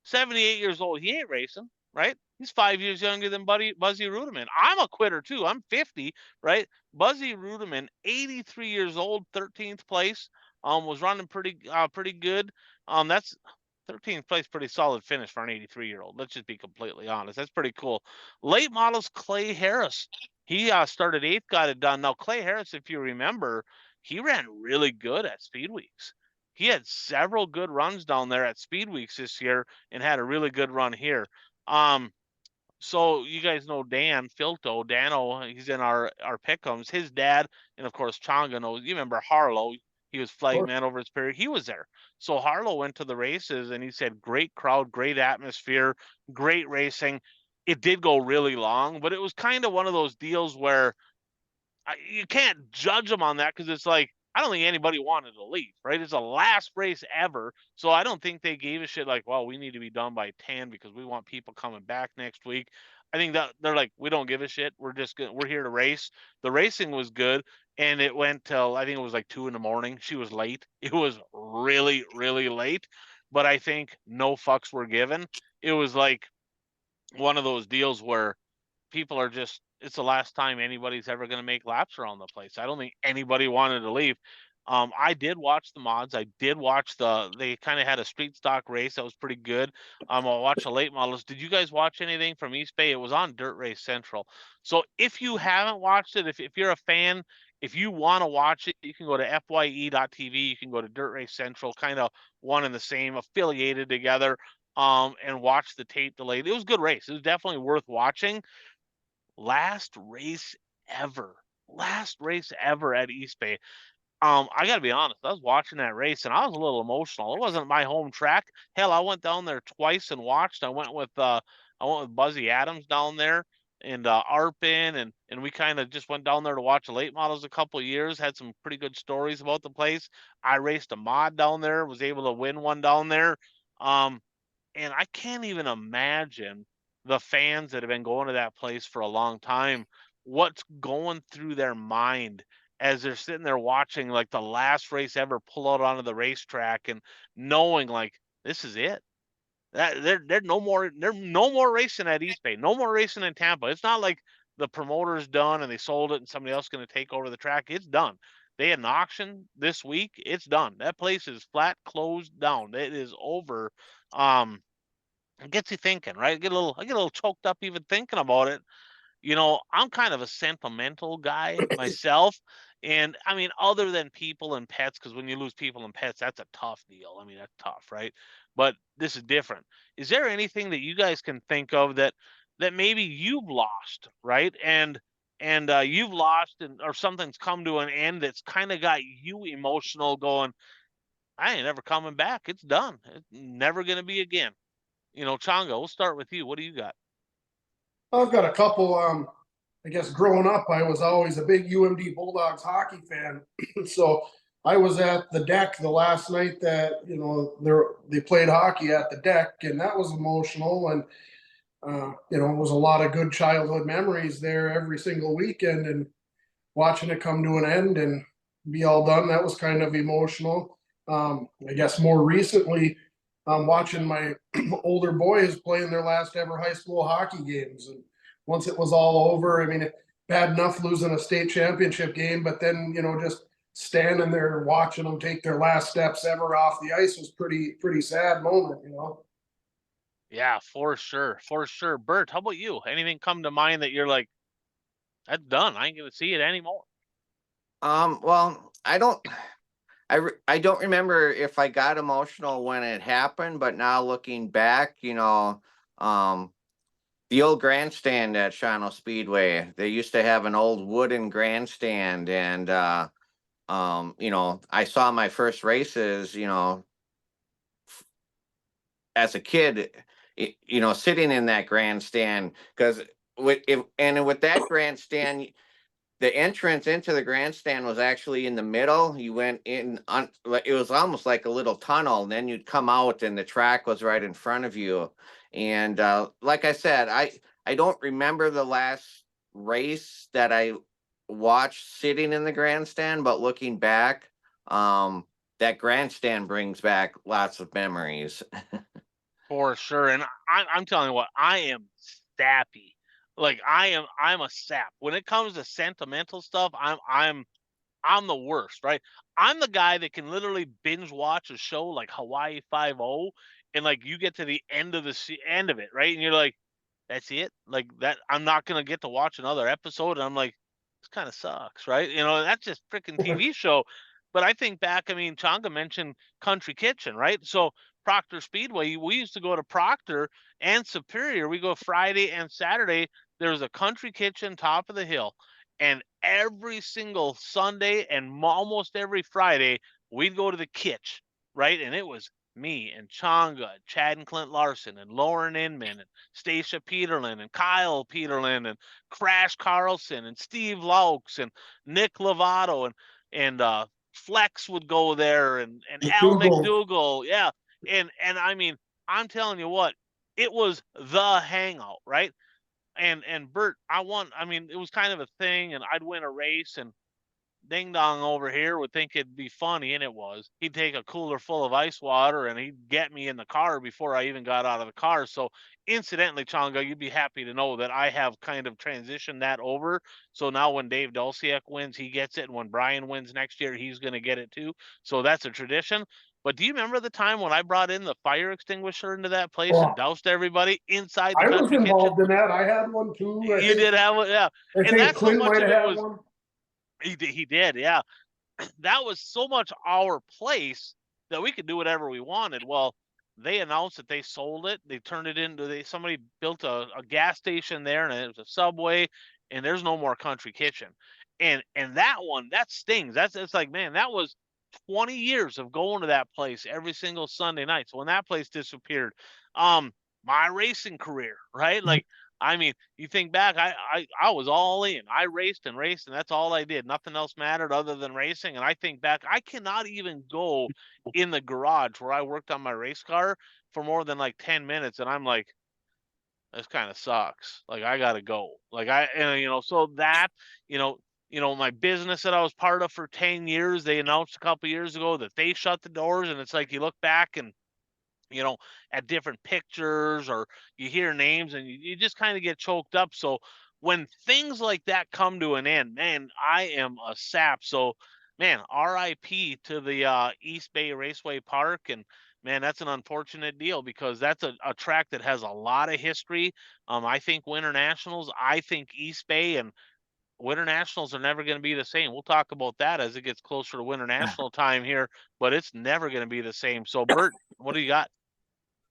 78 years old. He ain't racing, right? He's 5 years younger than Buzzy Ruderman. I'm a quitter too. I'm 50, right? Buzzy Ruderman, 83 years old, 13th place. Was running pretty good. That's 13th place, pretty solid finish for an 83-year-old. Let's just be completely honest. That's pretty cool. Late models Clay Harris. He started 8th, got it done. Now Clay Harris, if you remember, he ran really good at Speed Weeks. He had several good runs down there at Speed Weeks this year and had a really good run here. So you guys know Dan Filto, Dano, he's in our pick'ems. His dad, and of course Changa knows. You remember Harlow? He was flag man over his period. He was there. So Harlow went to the races and he said, great crowd, great atmosphere, great racing. It did go really long, but it was kind of one of those deals where you can't judge them on that because it's like I don't think anybody wanted to leave, right? It's the last race ever, so I don't think they gave a shit like, well, we need to be done by 10 because we want people coming back next week. I think that they're like, we don't give a shit. We're here to race. The racing was good, and it went till I think it was like 2 a.m. She was late. It was really, really late, but I think no fucks were given. It was like one of those deals where people are just it's the last time anybody's ever going to make laps around the place. I don't think anybody wanted to leave. I did watch the mods. I did watch they kind of had a street stock race that was pretty good. I watched the late models. Did you guys watch anything from East Bay? It was on Dirt Race Central. So if you haven't watched it, if you're a fan, if you want to watch it, you can go to fye.tv. You can go to Dirt Race Central, kind of one and the same, affiliated together, and watch the tape delayed. It was a good race. It was definitely worth watching. Last race ever. Last race ever at East Bay. I gotta be honest, I was watching that race and I was a little emotional. It wasn't my home track. Hell, I went down there twice and watched. I went with Buzzy Adams down there and Arpin and we kind of just went down there to watch the late models a couple of years, had some pretty good stories about the place. I raced a mod down there, was able to win one down there. And I can't even imagine the fans that have been going to that place for a long time, what's going through their mind as they're sitting there watching like the last race ever pull out onto the racetrack and knowing like this is it. That they're no more racing at East Bay, no more racing in Tampa. It's not like the promoter's done and they sold it and somebody else is going to take over the track. It's done. They had an auction this week. It's done. That place is flat closed down. It is over. It gets you thinking, right? I get a little choked up even thinking about it. I'm kind of a sentimental guy myself. And I mean, other than people and pets, because when you lose people and pets, that's a tough deal. I mean, that's tough, right? But this is different. Is there anything that you guys can think of that maybe you've lost, right? And you've lost or something's come to an end that's kind of got you emotional going, I ain't never coming back. It's done. It's never gonna be again. Chongo, we'll start with you. What do you got? I've got a couple. I guess growing up, I was always a big UMD Bulldogs hockey fan. So I was at the deck the last night that they played hockey at the deck, and that was emotional. And it was a lot of good childhood memories there every single weekend, and watching it come to an end and be all done. That was kind of emotional. I guess more recently, watching my older boys playing their last ever high school hockey games. And once it was all over, I mean, bad enough losing a state championship game, but then, just standing there watching them take their last steps ever off the ice was pretty sad moment. Yeah, for sure. For sure. Bert, how about you? Anything come to mind that you're like, that's done. I ain't gonna see it anymore. Well, I don't remember if I got emotional when it happened, but now looking back, the old grandstand at Shawano Speedway, they used to have an old wooden grandstand, and I saw my first races, as a kid, sitting in that grandstand, because with that grandstand, the entrance into the grandstand was actually in the middle. You went in on, it was almost like a little tunnel, and then you'd come out and the track was right in front of you. And like I said, I don't remember the last race that I watched sitting in the grandstand, but looking back, that grandstand brings back lots of memories. For sure. And I'm telling you what, I am sappy. Like I'm a sap. When it comes to sentimental stuff, I'm I'm the worst, right? I'm the guy that can literally binge watch a show like Hawaii Five-0, and like you get to the end of end of it, right? And you're like, that's it, like that. I'm not gonna get to watch another episode. And I'm like, this kind of sucks, right? That's just freaking TV show. But I think back, I mean, Changa mentioned Country Kitchen, right? So Proctor Speedway, we used to go to Proctor and Superior. We go Friday and Saturday. There's a Country Kitchen top of the hill. And every single Sunday and almost every Friday, we'd go to the Kitch, right? And it was me and Changa, Chad and Clint Larson, and Lauren Inman, and Stacia Peterlin, and Kyle Peterlin, and Crash Carlson, and Steve Laux, and Nick Lovato, and Flex would go there, and Al McDougall, yeah. And I mean, I'm telling you what, it was the hangout, right? And Bert, I mean, it was kind of a thing, and I'd win a race, and Ding Dong over here would think it'd be funny, and it was. He'd take a cooler full of ice water and he'd get me in the car before I even got out of the car. So, incidentally, Changa, you'd be happy to know that I have kind of transitioned that over. So now when Dave Dulciak wins, he gets it. And when Brian wins next year, he's going to get it too. So that's a tradition. But do you remember the time when I brought in the fire extinguisher into that place and doused everybody inside the I was country kitchen? involved in that. I had one too. You did have one, yeah. I And think that's so Clint much might of have it had was. one. He did, yeah. That was so much our place that we could do whatever we wanted. Well, they announced that they sold it. They turned it into somebody built a gas station there, and it was a Subway, and there's no more Country Kitchen. And that one, that stings. It's like, man, that was 20 years of going to that place every single Sunday night. So when that place disappeared, my racing career, right? Like, I mean, you think back, I was all in. I raced and raced, and that's all I did. Nothing else mattered other than racing. And I think back, I cannot even go in the garage where I worked on my race car for more than like 10 minutes. And I'm like, this kind of sucks. Like, I gotta go. Like, so that, my business that I was part of for 10 years, they announced a couple years ago that they shut the doors. And it's like you look back and at different pictures, or you hear names and you just kind of get choked up. So when things like that come to an end, man, I am a sap. So, man, RIP to the East Bay Raceway Park. And man, that's an unfortunate deal because that's a track that has a lot of history. I think Winter Nationals, I think East Bay and Winter Nationals are never going to be the same. We'll talk about that as it gets closer to Winter National time here, but it's never going to be the same. So, Bert, what do you got?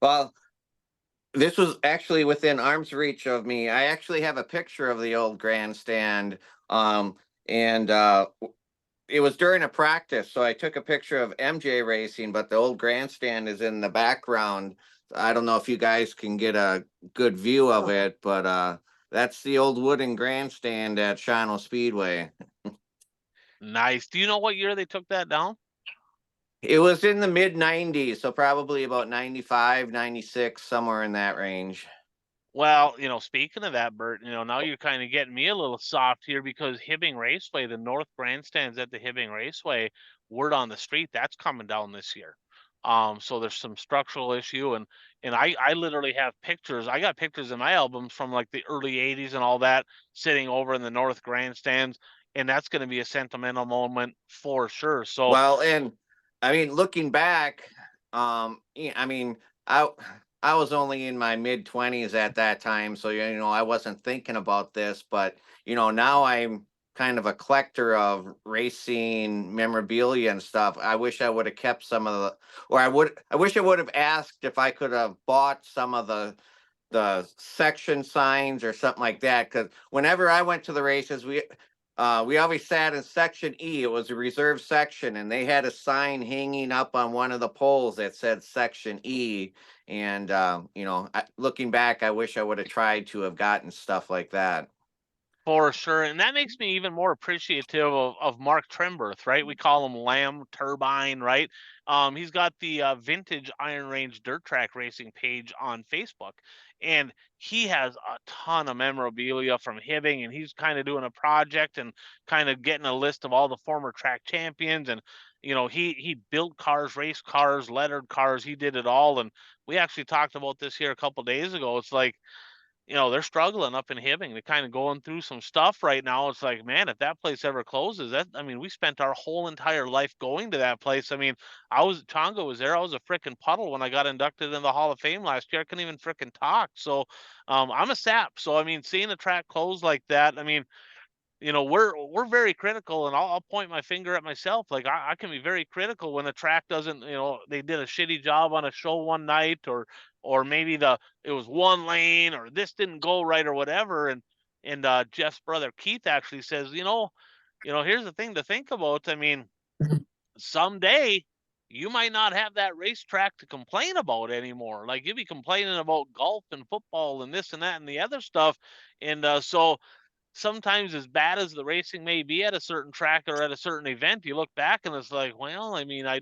Well, this was actually within arm's reach of me. I actually have a picture of the old grandstand. And it was during a practice, so I took a picture of MJ racing, but the old grandstand is in the background. I don't know if you guys can get a good view of it, but that's the old wooden grandstand at Shino Speedway. Nice. Do you know what year they took that down? It was in the mid 90s, so probably about 95, 96, somewhere in that range. Well, speaking of that, Bert, now you're kind of getting me a little soft here because Hibbing Raceway, the North Grandstands at the Hibbing Raceway, word on the street, that's coming down this year. So there's some structural issue, and I literally have pictures. I got pictures in my albums from like the early 80s and all that sitting over in the North Grandstands, and that's going to be a sentimental moment for sure. So, Well, and I mean, looking back, I mean, I was only in my mid 20s at that time, so I wasn't thinking about this, but now I'm kind of a collector of racing memorabilia and stuff. I wish I would have kept some of the, or I wish I would have asked if I could have bought some of the section signs or something like that, because whenever I went to the races, we always sat in section E. It was a reserve section, and they had a sign hanging up on one of the poles that said section E. And looking back, I wish I would have tried to have gotten stuff like that. for sure. And that makes me even more appreciative of Mark Tremberth, right? We call him Lamb Turbine, right? He's got the Vintage Iron Range Dirt Track Racing page on Facebook. And he has a ton of memorabilia from Hibbing, and he's kind of doing a project and kind of getting a list of all the former track champions. And, he built cars, race cars, lettered cars. He did it all. And we actually talked about this here a couple days ago. It's like, they're struggling up in Hibbing. They're kind of going through some stuff right now. It's like, man, if that place ever closes, we spent our whole entire life going to that place. I mean, Tonga was there. I was a freaking puddle when I got inducted in the Hall of Fame last year. I couldn't even freaking talk. So, I'm a sap. So, I mean, seeing a track close like that, I mean, we're very critical, and I'll point my finger at myself. Like I can be very critical when a track doesn't, they did a shitty job on a show one night, or maybe it was one lane, or this didn't go right, or whatever. And Jeff's brother Keith actually says, here's the thing to think about. I mean, someday you might not have that racetrack to complain about anymore. Like you'll be complaining about golf and football and this and that and the other stuff. And so sometimes, as bad as the racing may be at a certain track or at a certain event, you look back and it's like, well, I mean, I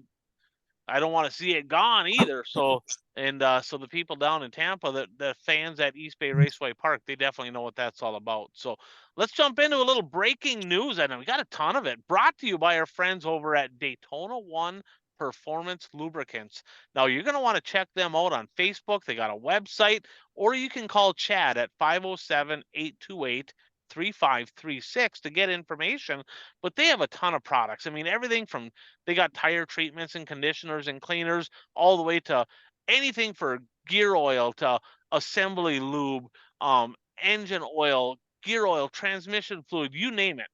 don't want to see it gone either. So, and so the people down in Tampa, the fans at East Bay Raceway Park, they definitely know what that's all about. So let's jump into a little breaking news. I know we got a ton of it, brought to you by our friends over at Daytona One Performance Lubricants. Now you're going to want to check them out on Facebook. They got a website, or you can call Chad at 507-828-3536 to get information. But they have a ton of products. I mean, everything from, they got tire treatments and conditioners and cleaners, all the way to anything for gear oil to assembly lube, engine oil, gear oil, transmission fluid, you name it.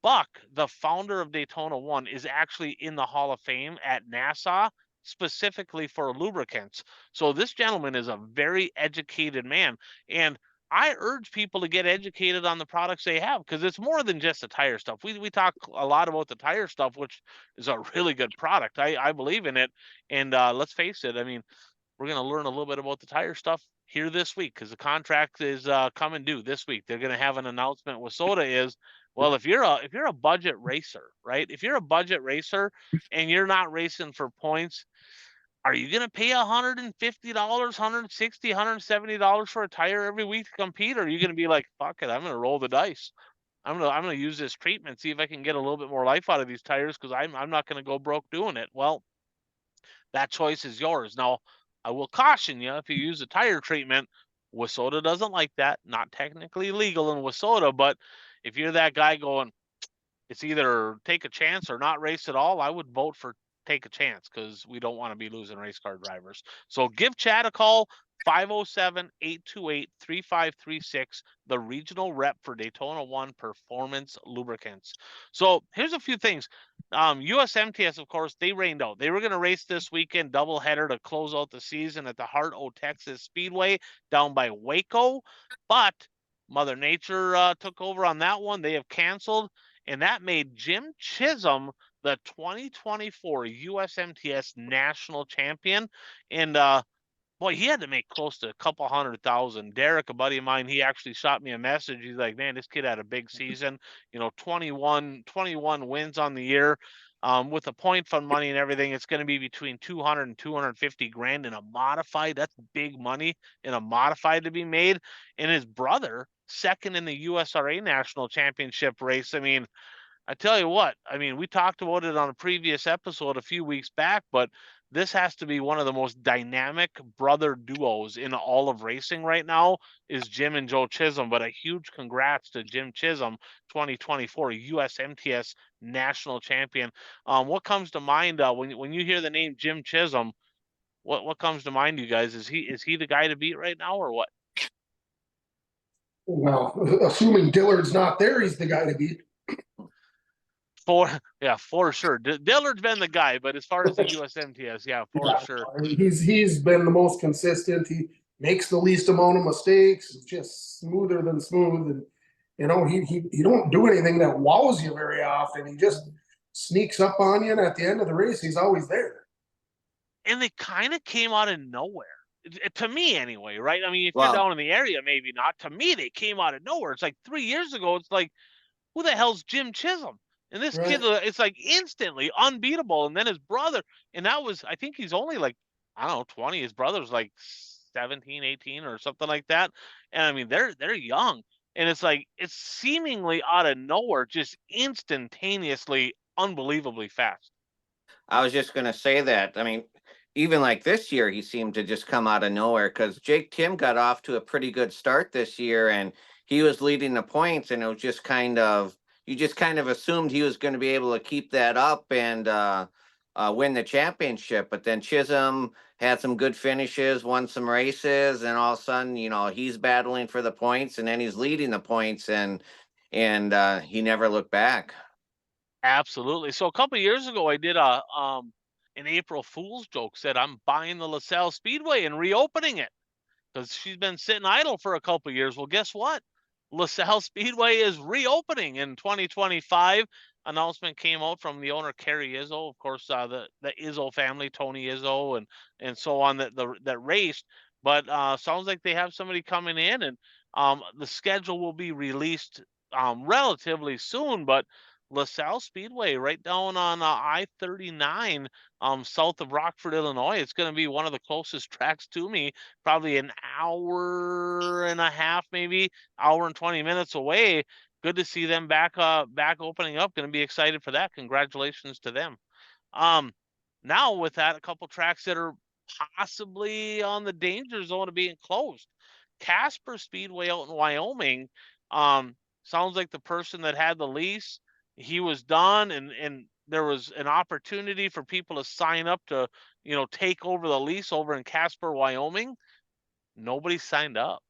Buck, the founder of Daytona One, is actually in the Hall of Fame at NASA specifically for lubricants. So this gentleman is a very educated man. And I urge people to get educated on the products they have, because it's more than just the tire stuff. We talk a lot about the tire stuff, which is a really good product. I believe in it. And let's face it, I mean, we're going to learn a little bit about the tire stuff here this week, because the contract is coming due this week. They're going to have an announcement. WISSOTA is, well, if you're a budget racer, right? If you're a budget racer and you're not racing for points, are you going to pay $150, $160, $170 for a tire every week to compete? Or are you going to be like, fuck it, I'm going to roll the dice. I'm going to use this treatment, see if I can get a little bit more life out of these tires, because I'm not going to go broke doing it. Well, that choice is yours. Now, I will caution you, if you use a tire treatment, WISSOTA doesn't like that. Not technically legal in WISSOTA, but if you're that guy going, it's either take a chance or not race at all, I would vote for take a chance, because we don't want to be losing race car drivers. So give Chad a call, 507-828-3536, the regional rep for Daytona One Performance Lubricants. So here's a few things. USMTS, of course, they rained out. They were going to race this weekend, doubleheader to close out the season at the Heart O Texas Speedway down by Waco, but Mother Nature took over on that one. They have canceled, and that made Jim Chisholm the 2024 USMTS national champion. And boy, he had to make close to a couple $100,000. Derek, a buddy of mine, he actually shot me a message. He's like, man, this kid had a big season, 21 wins on the year. With the point fund money and everything, it's going to be between 200 and 250 grand in a modified. That's big money in a modified to be made. And his brother, second in the USRA national championship race. I mean, I tell you what, I mean, we talked about it on a previous episode a few weeks back, but this has to be one of the most dynamic brother duos in all of racing right now, is Jim and Joe Chisholm. But a huge congrats to Jim Chisholm, 2024 USMTS national champion. What comes to mind when you hear the name Jim Chisholm? What comes to mind, you guys? Is he the guy to beat right now, or what? Well, assuming Dillard's not there, he's the guy to beat. For sure. Dillard's been the guy, but as far as the USMTS, yeah, for sure. He's been the most consistent. He makes the least amount of mistakes. Just smoother than smooth, and he don't do anything that wows you very often. He just sneaks up on you, and at the end of the race, he's always there. And they kind of came out of nowhere, to me anyway, right? I mean, if you're down in the area, maybe not. To me, they came out of nowhere. It's like 3 years ago. It's like, who the hell's Jim Chisholm? And this kid, it's like instantly unbeatable. And then his brother, and that was, I think he's only like, I don't know, 20. His brother's like 17, 18 or something like that. And I mean, they're young. And it's like, it's seemingly out of nowhere, just instantaneously, unbelievably fast. I was just going to say that. I mean, even like this year, he seemed to just come out of nowhere because Jake Tim got off to a pretty good start this year, and he was leading the points, and it was just kind of you just kind of assumed he was going to be able to keep that up and win the championship. But then Chisholm had some good finishes, won some races, and all of a sudden, he's battling for the points, and then he's leading the points, and he never looked back. Absolutely. So a couple of years ago, I did an April Fool's joke. Said I'm buying the LaSalle Speedway and reopening it because she's been sitting idle for a couple of years. Well, guess what? LaSalle Speedway is reopening in 2025. Announcement came out from the owner Kerry Izzo, of course, the Izzo family, Tony Izzo, and so on that raced. But sounds like they have somebody coming in, and the schedule will be released relatively soon. But LaSalle Speedway, right down on I-39, south of Rockford, Illinois. It's going to be one of the closest tracks to me, probably an hour and a half, maybe hour and 20 minutes away. Good to see them back opening up. Going to be excited for that. Congratulations to them. Now with that, a couple tracks that are possibly on the danger zone of being closed. Casper Speedway out in Wyoming. Sounds like the person that had the lease, he was done, and there was an opportunity for people to sign up to, take over the lease over in Casper, Wyoming. Nobody signed up.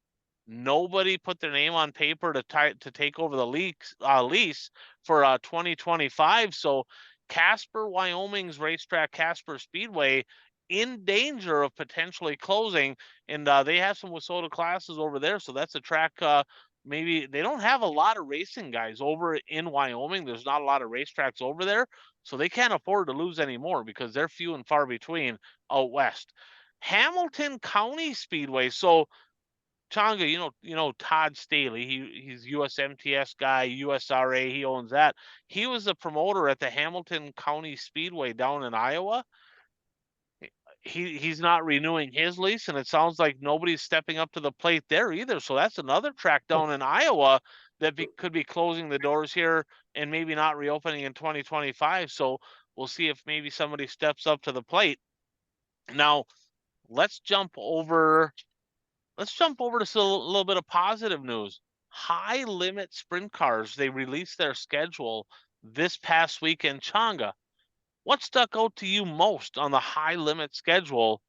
Nobody put their name on paper to take over the lease for 2025. So Casper, Wyoming's racetrack, Casper Speedway, in danger of potentially closing, and they have some WISSOTA classes over there. So that's a track. Maybe they don't have a lot of racing guys over in Wyoming. There's not a lot of racetracks over there, so they can't afford to lose anymore because they're few and far between out west. Hamilton County Speedway. So Changa, Todd Staley. He's USMTS guy, USRA. He owns that. He was the promoter at the Hamilton County Speedway down in Iowa. He's not renewing his lease, and it sounds like nobody's stepping up to the plate there either. So that's another track down in Iowa that could be closing the doors here and maybe not reopening in 2025. So we'll see if maybe somebody steps up to the plate. Now let's jump over to a little bit of positive news. High limit sprint cars, they released their schedule this past weekend. Changa, what stuck out to you most on the high limit schedule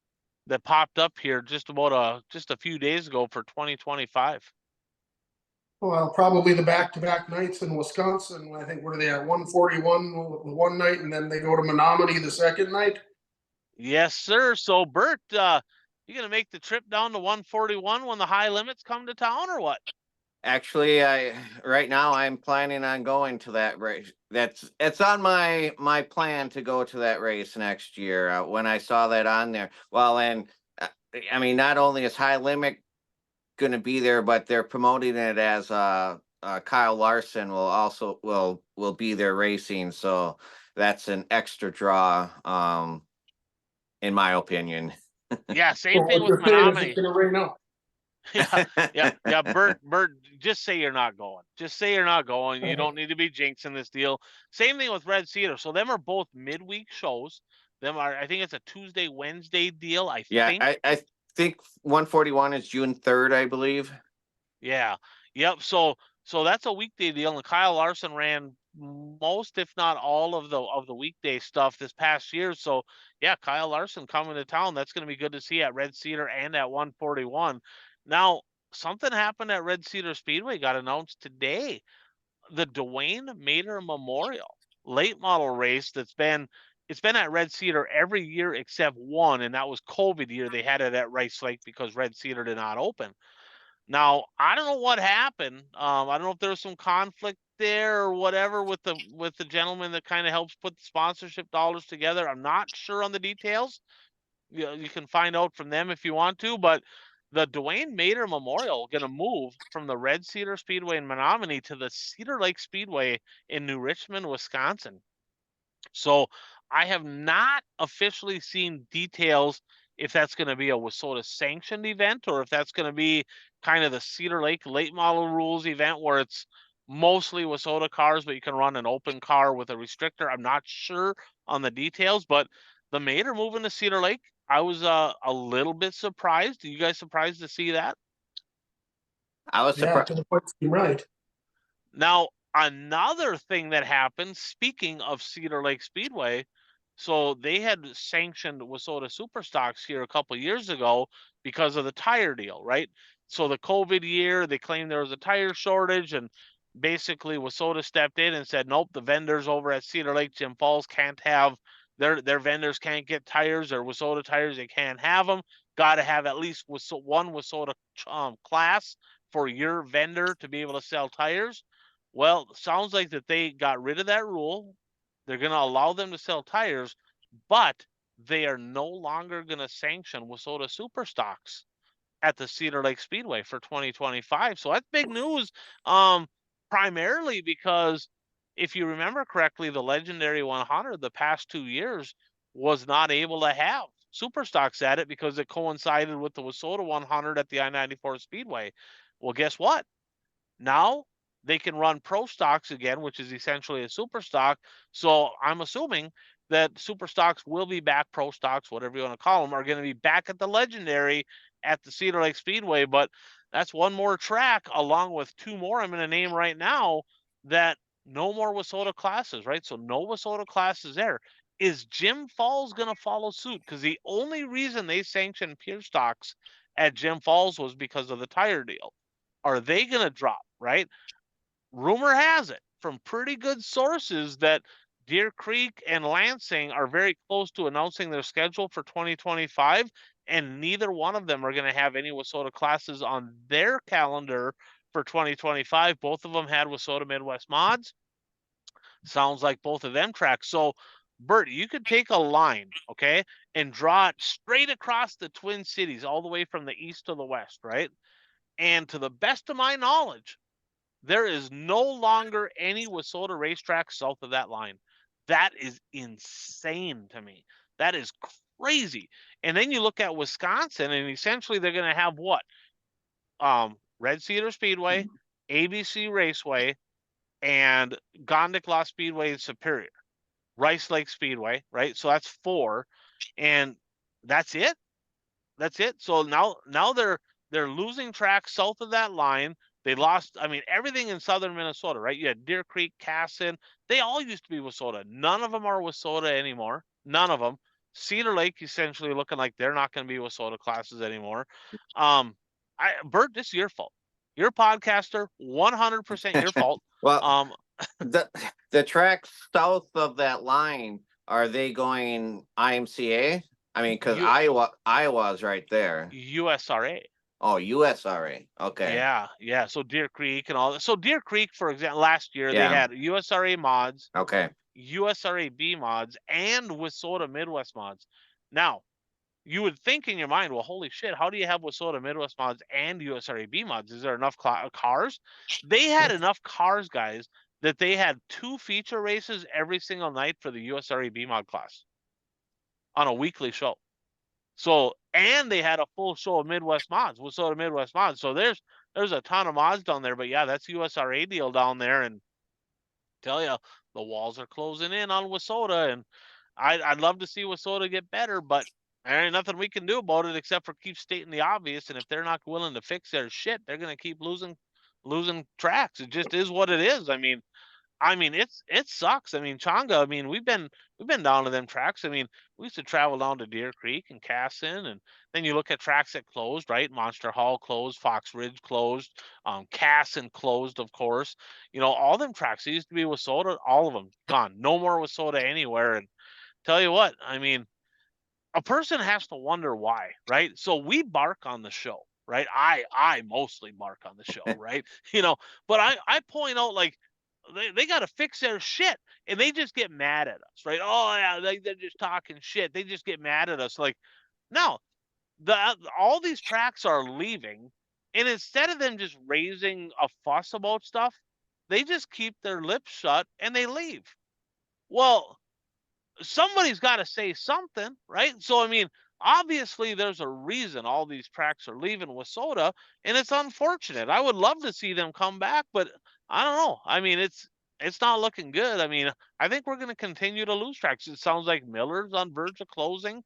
that popped up here just a few days ago for 2025? Well, probably the back-to-back nights in Wisconsin. I think, what are they at, 141 one night, and then they go to Menominee the second night? Yes, sir. So Bert, you gonna make the trip down to 141 when the high limits come to town, or what? Actually, right now I'm planning on going to that race. It's on my plan to go to that race next year. When I saw that on there, well, and I mean, not only is High Limit going to be there, but they're promoting it as Kyle Larson will be there racing. So that's an extra draw, in my opinion. Yeah, same Well, thing what with you're saying is Menominee. it's gonna rain out. Yeah. Bert, just say you're not going. Just say you're not going. You don't need to be jinxing this deal. Same thing with Red Cedar. So them are both midweek shows. I think it's a Tuesday, Wednesday deal. I Yeah, think. I think 141 is June 3rd, I believe. Yeah. Yep. So that's a weekday deal. And Kyle Larson ran most, if not all, of the weekday stuff this past year. So yeah, Kyle Larson coming to town. That's going to be good to see at Red Cedar and at 141. Now, something happened at Red Cedar Speedway, got announced today. The Dwayne Mader Memorial late model race it's been at Red Cedar every year except one, and that was COVID year. They had it at Rice Lake because Red Cedar did not open. Now, I don't know what happened. I don't know if there was some conflict there or whatever with the gentleman that kind of helps put the sponsorship dollars together. I'm not sure on the details. You can find out from them if you want to, but the Dwayne Mader Memorial going to move from the Red Cedar Speedway in Menominee to the Cedar Lake Speedway in New Richmond, Wisconsin. So I have not officially seen details if that's going to be a WISSOTA sanctioned event or if that's going to be kind of the Cedar Lake late model rules event where it's mostly WISSOTA cars, but you can run an open car with a restrictor. I'm not sure on the details, but the Mater moving to Cedar Lake, I was a little bit surprised. Are you guys surprised to see that? I was Yeah, surprised. to the point seem right. Now, another thing that happened, speaking of Cedar Lake Speedway, so they had sanctioned Wissota Superstocks here a couple years ago because of the tire deal, right? So the COVID year, they claimed there was a tire shortage, and basically Wissota stepped in and said, nope, the vendors over at Cedar Lake, Jim Falls can't have their vendors can't get tires or Wissota tires. They can't have them. Got to have at least one Wissota class for your vendor to be able to sell tires. Well, sounds like that they got rid of that rule. They're going to allow them to sell tires, but they are no longer going to sanction Wissota Superstocks at the Cedar Lake Speedway for 2025. So that's big news, primarily because if you remember correctly, the Legendary 100 the past 2 years was not able to have Superstocks at it because it coincided with the Wissota 100 at the I-94 Speedway. Well, guess what? Now they can run pro stocks again, which is essentially a super stock. So I'm assuming that super stocks will be back, pro stocks, whatever you want to call them, are going to be back at the Legendary at the Cedar Lake Speedway. But that's one more track along with two more I'm going to name right now that no more Wissota classes, right? So no Wissota classes there. Is Jim Falls going to follow suit? Because the only reason they sanctioned pure stocks at Jim Falls was because of the tire deal. Are they going to drop, right? Rumor has it from pretty good sources that Deer Creek and Lansing are very close to announcing their schedule for 2025, and neither one of them are going to have any Wissota classes on their calendar for 2025. Both of them had Wissota Midwest mods. Sounds like both of them tracks. So, Bert, you could take a line, okay, and draw it straight across the Twin Cities, all the way from the east to the west, right? And to the best of my knowledge, there is no longer any Wissota racetrack south of that line. That is insane to me. That is crazy. And then you look at Wisconsin, and essentially they're going to have what? Red Cedar Speedway, ABC Raceway, and Gondik Law Speedway in Superior. Rice Lake Speedway, right? So that's 4, and that's it. That's it. So now they're losing track south of that line. They lost, I mean, everything in southern Minnesota, right? You had Deer Creek, Casson. They all used to be Wissota. None of them are Wissota anymore. None of them. Cedar Lake essentially looking like they're not going to be Wissota classes anymore. Bert, this is your fault. You're a podcaster, 100% your fault. Well, the tracks south of that line, are they going IMCA? I mean, because Iowa's right there. USRA. Oh, USRA. Okay. Yeah. So Deer Creek and all that. So Deer Creek, for example, last year they had USRA mods, Okay. USRA B mods, and Wissota Midwest mods. Now, you would think in your mind, well, holy shit, how do you have Wissota Midwest mods and USRA B mods? Is there enough cars? They had enough cars, guys, that they had 2 feature races every single night for the USRA B mod class on a weekly show. So, and they had a full show of Midwest mods, Wissota Midwest mods. So there's a ton of mods down there, but yeah, that's USRA deal down there. And tell you, the walls are closing in on Wissota, and I'd love to see Wissota get better, but there ain't nothing we can do about it except for keep stating the obvious. And if they're not willing to fix their shit, they're gonna keep losing tracks. It just is what it is. I mean, it sucks. I mean, Changa, I mean, we've been down to them tracks. I mean, we used to travel down to Deer Creek and Casson, and then you look at tracks that closed, right? Monster Hall closed, Fox Ridge closed, Casson closed, of course. You know, all them tracks, they used to be Wissota, all of them gone. No more Wissota anywhere. And tell you what, I mean, a person has to wonder why, right? So we bark on the show, right? I mostly bark on the show, right? You know, but I point out, like, they got to fix their shit, and they just get mad at us, right? Oh yeah, they're just talking shit. They just get mad at us. Like, no, all these tracks are leaving, and instead of them just raising a fuss about stuff, they just keep their lips shut and they leave. Well, somebody's got to say something, right? So I mean, obviously there's a reason all these tracks are leaving Wissota, and it's unfortunate. I would love to see them come back, but I don't know. I mean, it's not looking good. I mean, I think we're going to continue to lose tracks. It sounds like Miller's on verge of closing,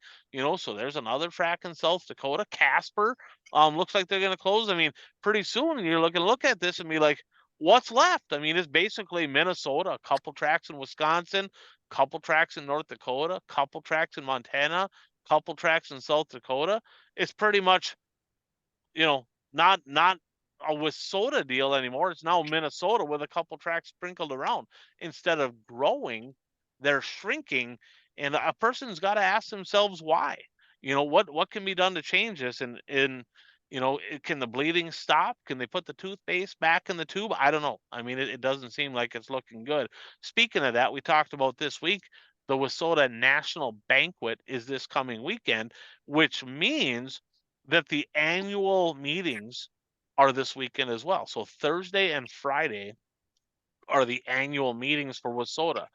so there's another track in South Dakota. Casper, looks like they're going to close. I mean, pretty soon you're look at this and be like, what's left? I mean, it's basically Minnesota, a couple tracks in Wisconsin, couple tracks in North Dakota, couple tracks in Montana, couple tracks in South Dakota. It's pretty much, not a Wissota deal anymore. It's now Minnesota with a couple tracks sprinkled around. Instead of growing, they're shrinking, and a person's got to ask themselves why. What can be done to change this? And can the bleeding stop? Can they put the toothpaste back in the tube? I don't know. I mean, it doesn't seem like it's looking good. Speaking of that, we talked about this week. The Wissota National Banquet is this coming weekend, which means that the annual meetings are this weekend as well. So Thursday and Friday are the annual meetings for Wissota.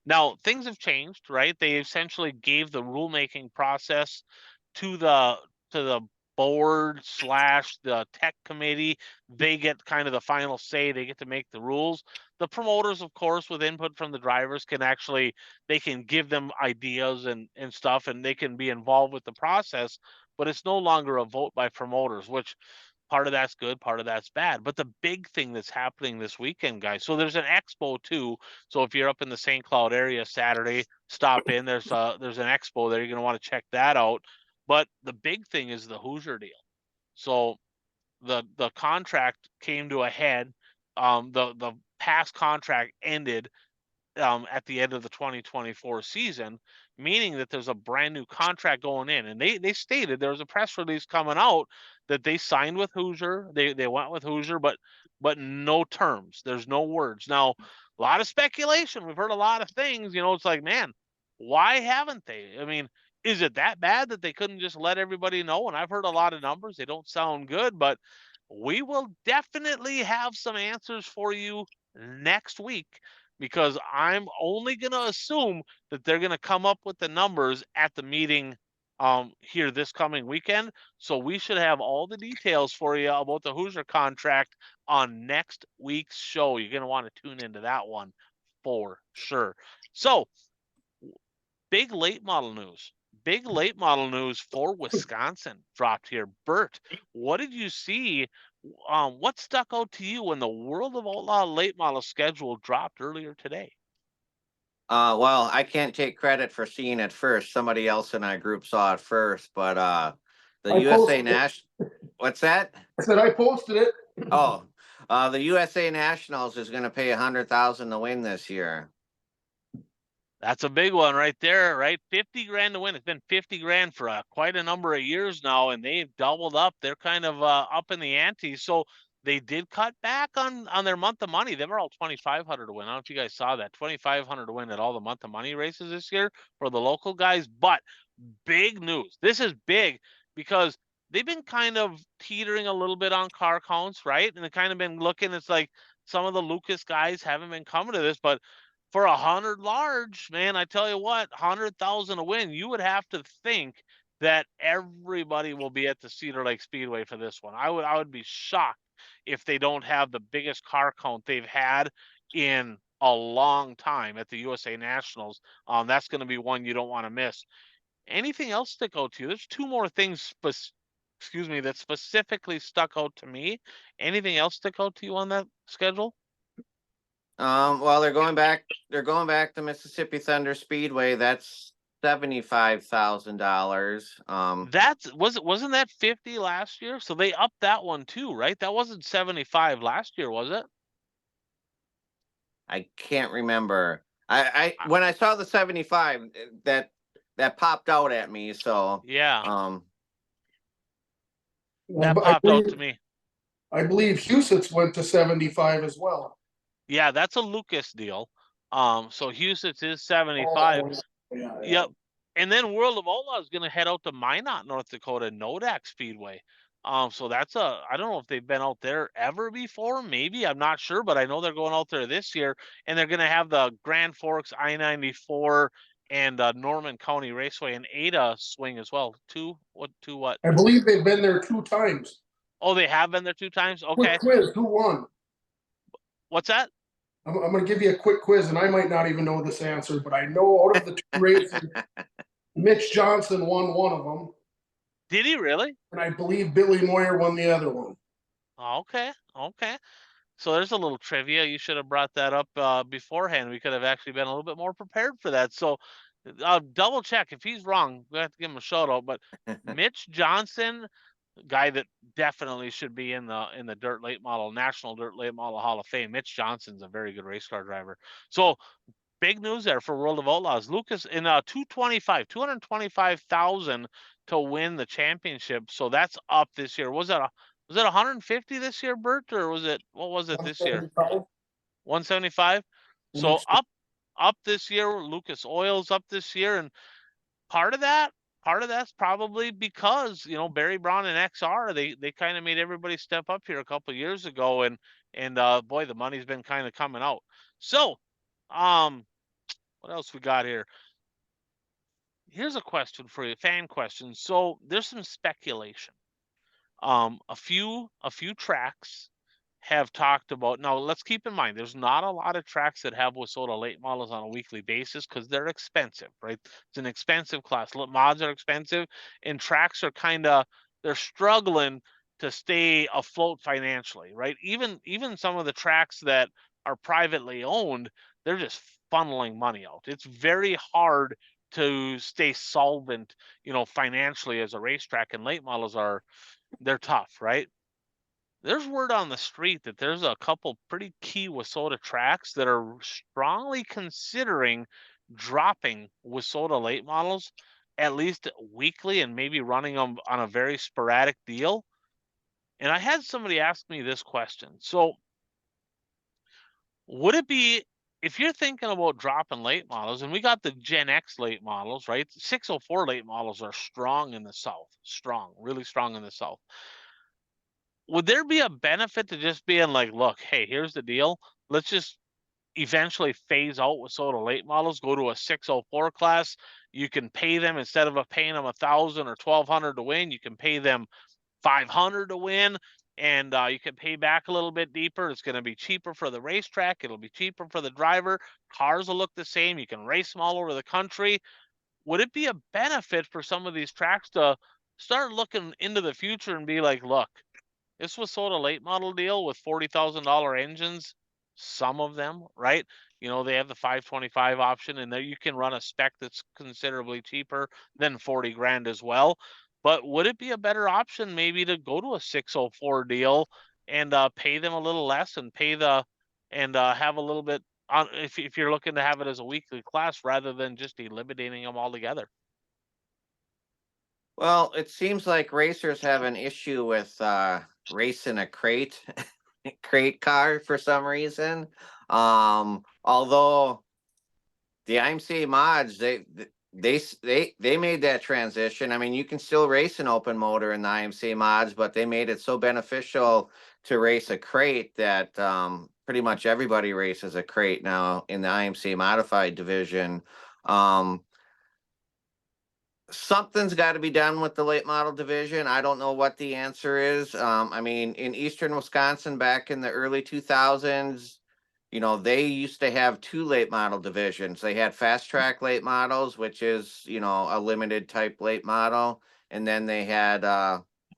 Now, things have changed, right? They essentially gave the rulemaking process to the board slash the tech committee. They get kind of the final say. They get to make the rules. The promoters, of course, with input from the drivers, they can give them ideas and stuff, and they can be involved with the process, but it's no longer a vote by promoters, which part of that's good, part of that's bad. But the big thing that's happening this weekend, guys, so there's an expo too. So if you're up in the St. Cloud area Saturday, stop in. There's an expo there. You're going to want to check that out. But the big thing is the Hoosier deal. So the contract came to a head. The past contract ended at the end of the 2024 season, meaning that there's a brand new contract going in. And they stated there was a press release coming out that they signed with Hoosier. They went with Hoosier, but no terms. There's no words. Now, a lot of speculation. We've heard a lot of things. It's like, man, why haven't they? I mean, is it that bad that they couldn't just let everybody know? And I've heard a lot of numbers. They don't sound good, but we will definitely have some answers for you next week, because I'm only going to assume that they're going to come up with the numbers at the meeting here this coming weekend. So we should have all the details for you about the Hoosier contract on next week's show. You're going to want to tune into that one for sure. So big late model news. Big late model news for Wisconsin dropped here. Bert, what did you see? What stuck out to you when the World of Outlaw late model schedule dropped earlier today? Well, I can't take credit for seeing it first. Somebody else in our group saw it first, but the USA National. What's that? I said I posted it. Oh, the USA Nationals is going to pay $100,000 to win this year. That's a big one right there, right? 50 grand to win. It's been 50 grand for quite a number of years now, and they've doubled up. They're kind of up in the ante. So they did cut back on their month of money. They were all 2,500 to win. I don't know if you guys saw that. 2,500 to win at all the month of money races this year for the local guys. But big news. This is big because they've been kind of teetering a little bit on car counts, right? And they've kind of been looking. It's like some of the Lucas guys haven't been coming to this, but for 100 large, man, I tell you what, 100,000 to win, you would have to think that everybody will be at the Cedar Lake Speedway for this one. I would be shocked if they don't have the biggest car count they've had in a long time at the USA Nationals. That's going to be one you don't want to miss. Anything else stick out to you? There's two more things, that specifically stuck out to me. Anything else stick out to you on that schedule? Well, they're going back to Mississippi Thunder Speedway. That's $75,000. Wasn't that 50 last year? So they upped that one too, right? That wasn't 75 last year, was it? I can't remember. I when I saw the 75, that popped out at me. So yeah, Well, that popped out to me. I believe Huset's went to 75 as well. Yeah, that's a Lucas deal. So Huset's is 75. Yeah. Yep. And then World of Outlaw is going to head out to Minot, North Dakota, Nodak Speedway. So I don't know if they've been out there ever before. Maybe, I'm not sure, but I know they're going out there this year, and they're going to have the Grand Forks I-94 and Norman County Raceway and Ada swing as well. Two what? I believe they've been there 2 times. Oh, they have been there 2 times. Okay. Quick quiz, who won? What's that? I'm going to give you a quick quiz, and I might not even know this answer, but I know out of the 2 races, Mitch Johnson won one of them, Did he really? and I believe Billy Moyer won the other one. Okay, okay. So there's a little trivia. You should have brought that up beforehand. We could have actually been a little bit more prepared for that. So double check. If he's wrong, we have to give him a shout out. But Mitch Johnson, guy that definitely should be in the National Dirt Late Model Hall of Fame. Mitch Johnson's a very good race car driver. So big news there for World of Outlaws. Lucas in 225,000 to win the championship. So that's up this year. Was it 150 this year, Bert, or what was it this year? 175. So up this year. Lucas Oil's up this year, and part of that's probably because Barry Brown and XR they kind of made everybody step up here a couple of years ago, and boy, the money's been kind of coming out. So what else we got here? Here's a question for you, fan question. So there's some speculation. A few tracks have talked about. Now let's keep in mind, there's not a lot of tracks that have WISSOTA late models on a weekly basis because they're expensive, right? It's an expensive class. Mods are expensive, and tracks are they're struggling to stay afloat financially, right? Even some of the tracks that are privately owned, they're just funneling money out. It's very hard to stay solvent, financially as a racetrack, and late models they're tough, right? There's word on the street that there's a couple pretty key WISSOTA tracks that are strongly considering dropping WISSOTA late models, at least weekly, and maybe running them on a very sporadic deal. And I had somebody ask me this question. So would it be, if you're thinking about dropping late models, and we got the Gen X late models, right? 604 late models are strong in the South, really strong in the South. Would there be a benefit to just being like, look, hey, here's the deal. Let's just eventually phase out WISSOTA late models, go to a 604 class. You can pay them, instead of paying them 1,000 or 1,200 to win, you can pay them 500 to win, and you can pay back a little bit deeper. It's going to be cheaper for the racetrack. It'll be cheaper for the driver. Cars will look the same. You can race them all over the country. Would it be a benefit for some of these tracks to start looking into the future and be like, look, this WISSOTA late model deal with $40,000 engines, some of them, right? They have the 525 option, and there you can run a spec that's considerably cheaper than 40 grand as well. But would it be a better option maybe to go to a 604 deal and pay them a little less and have a little bit on, if you're looking to have it as a weekly class rather than just eliminating them altogether? Well, it seems like racers have an issue with racing a crate car for some reason. Although the IMCA mods, they made that transition. I mean, you can still race an open motor in the IMCA mods, but they made it so beneficial to race a crate that pretty much everybody races a crate now in the IMCA modified division. Something's got to be done with the late model division. I don't know what the answer is. I mean, in Eastern Wisconsin back in the early 2000s, they used to have 2 late model divisions. They had fast track late models, which is, a limited type late model. And then they had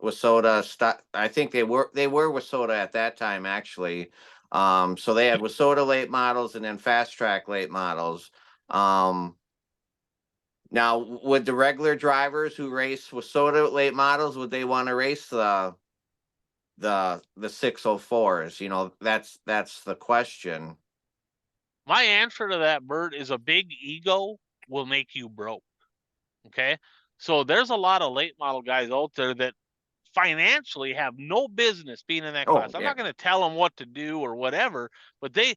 WISSOTA. I think they were WISSOTA at that time, actually. So they had WISSOTA late models and then fast track late models. Now, would the regular drivers who race WISSOTA late models, would they want to race the 604s? That's the question. My answer to that, Bert, is a big ego will make you broke. Okay. So there's a lot of late model guys out there that financially have no business being in that class. I'm not going to tell them what to do or whatever, but they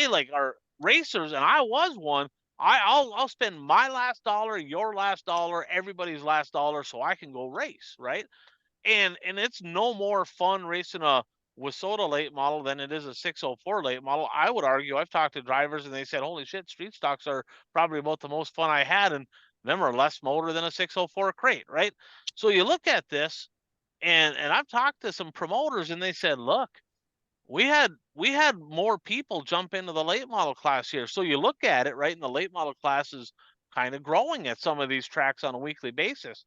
like are racers, and I was one. I'll spend my last dollar, your last dollar, everybody's last dollar, so I can go race, right? And it's no more fun racing a WISSOTA late model than it is a 604 late model. I would argue, I've talked to drivers and they said, holy shit, street stocks are probably about the most fun I had, and them are less motor than a 604 crate, right? So you look at this, and I've talked to some promoters and they said, look, we had more people jump into the late model class here. So you look at it, right, and the late model class is kind of growing at some of these tracks on a weekly basis.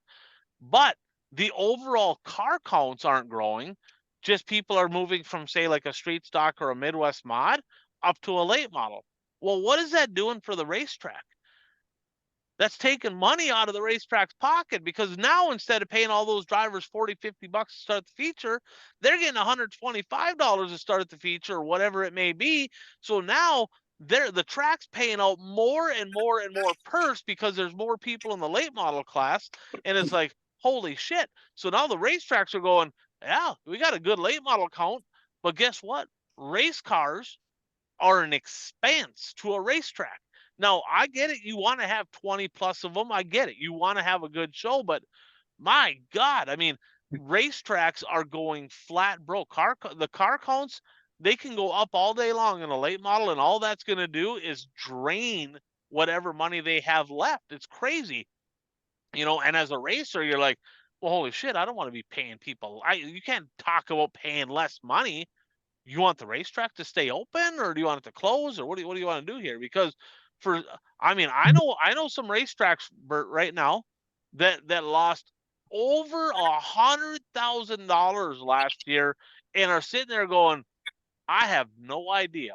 But the overall car counts aren't growing. Just people are moving from, say, like a street stock or a Midwest mod up to a late model. Well, what is that doing for the racetrack? That's taking money out of the racetrack's pocket, because now instead of paying all those drivers 40, 50 bucks to start the feature, they're getting $125 to start the feature or whatever it may be. So now the track's paying out more and more and more purse because there's more people in the late model class. And it's like, holy shit. So now the racetracks are going, yeah, we got a good late model count, but guess what? Race cars are an expense to a racetrack. Now, I get it. You want to have 20 plus of them. I get it. You want to have a good show, but my God, I mean, racetracks are going flat broke. The car counts, they can go up all day long in a late model, and all that's going to do is drain whatever money they have left. It's crazy, and as a racer, you're like, well, holy shit, I don't want to be paying people. You can't talk about paying less money. You want the racetrack to stay open, or do you want it to close, or what do you want to do here? Because I know some racetracks, Bert, right now that lost over $100,000 last year and are sitting there going, I have no idea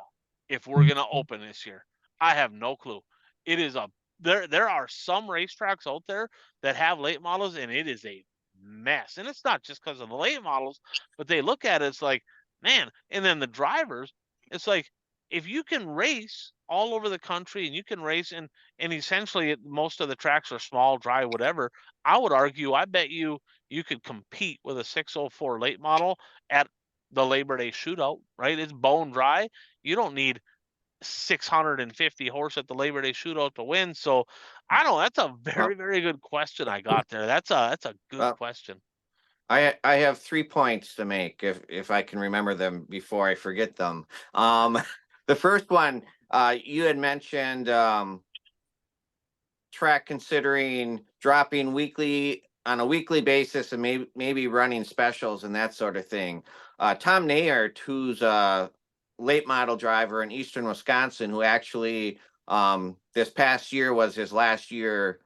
if we're gonna open this year. I have no clue. It is a there are some racetracks out there that have late models, and it is a mess. And it's not just because of the late models, but they look at it, it's like, man, and then the drivers, it's like, if you can race all over the country and you can race and essentially most of the tracks are small, dry, whatever, I would argue, I bet you could compete with a 604 late model at the Labor Day shootout, right? It's bone dry. You don't need 650 horse at the Labor Day shootout to win. So I don't know. That's a very, very good question I got there. That's a good Well, question. I have 3 points to make if I can remember them before I forget them. The first one, you had mentioned track considering dropping on a weekly basis and maybe running specials and that sort of thing. Tom Nayert, who's a late model driver in Eastern Wisconsin, who actually this past year was his last year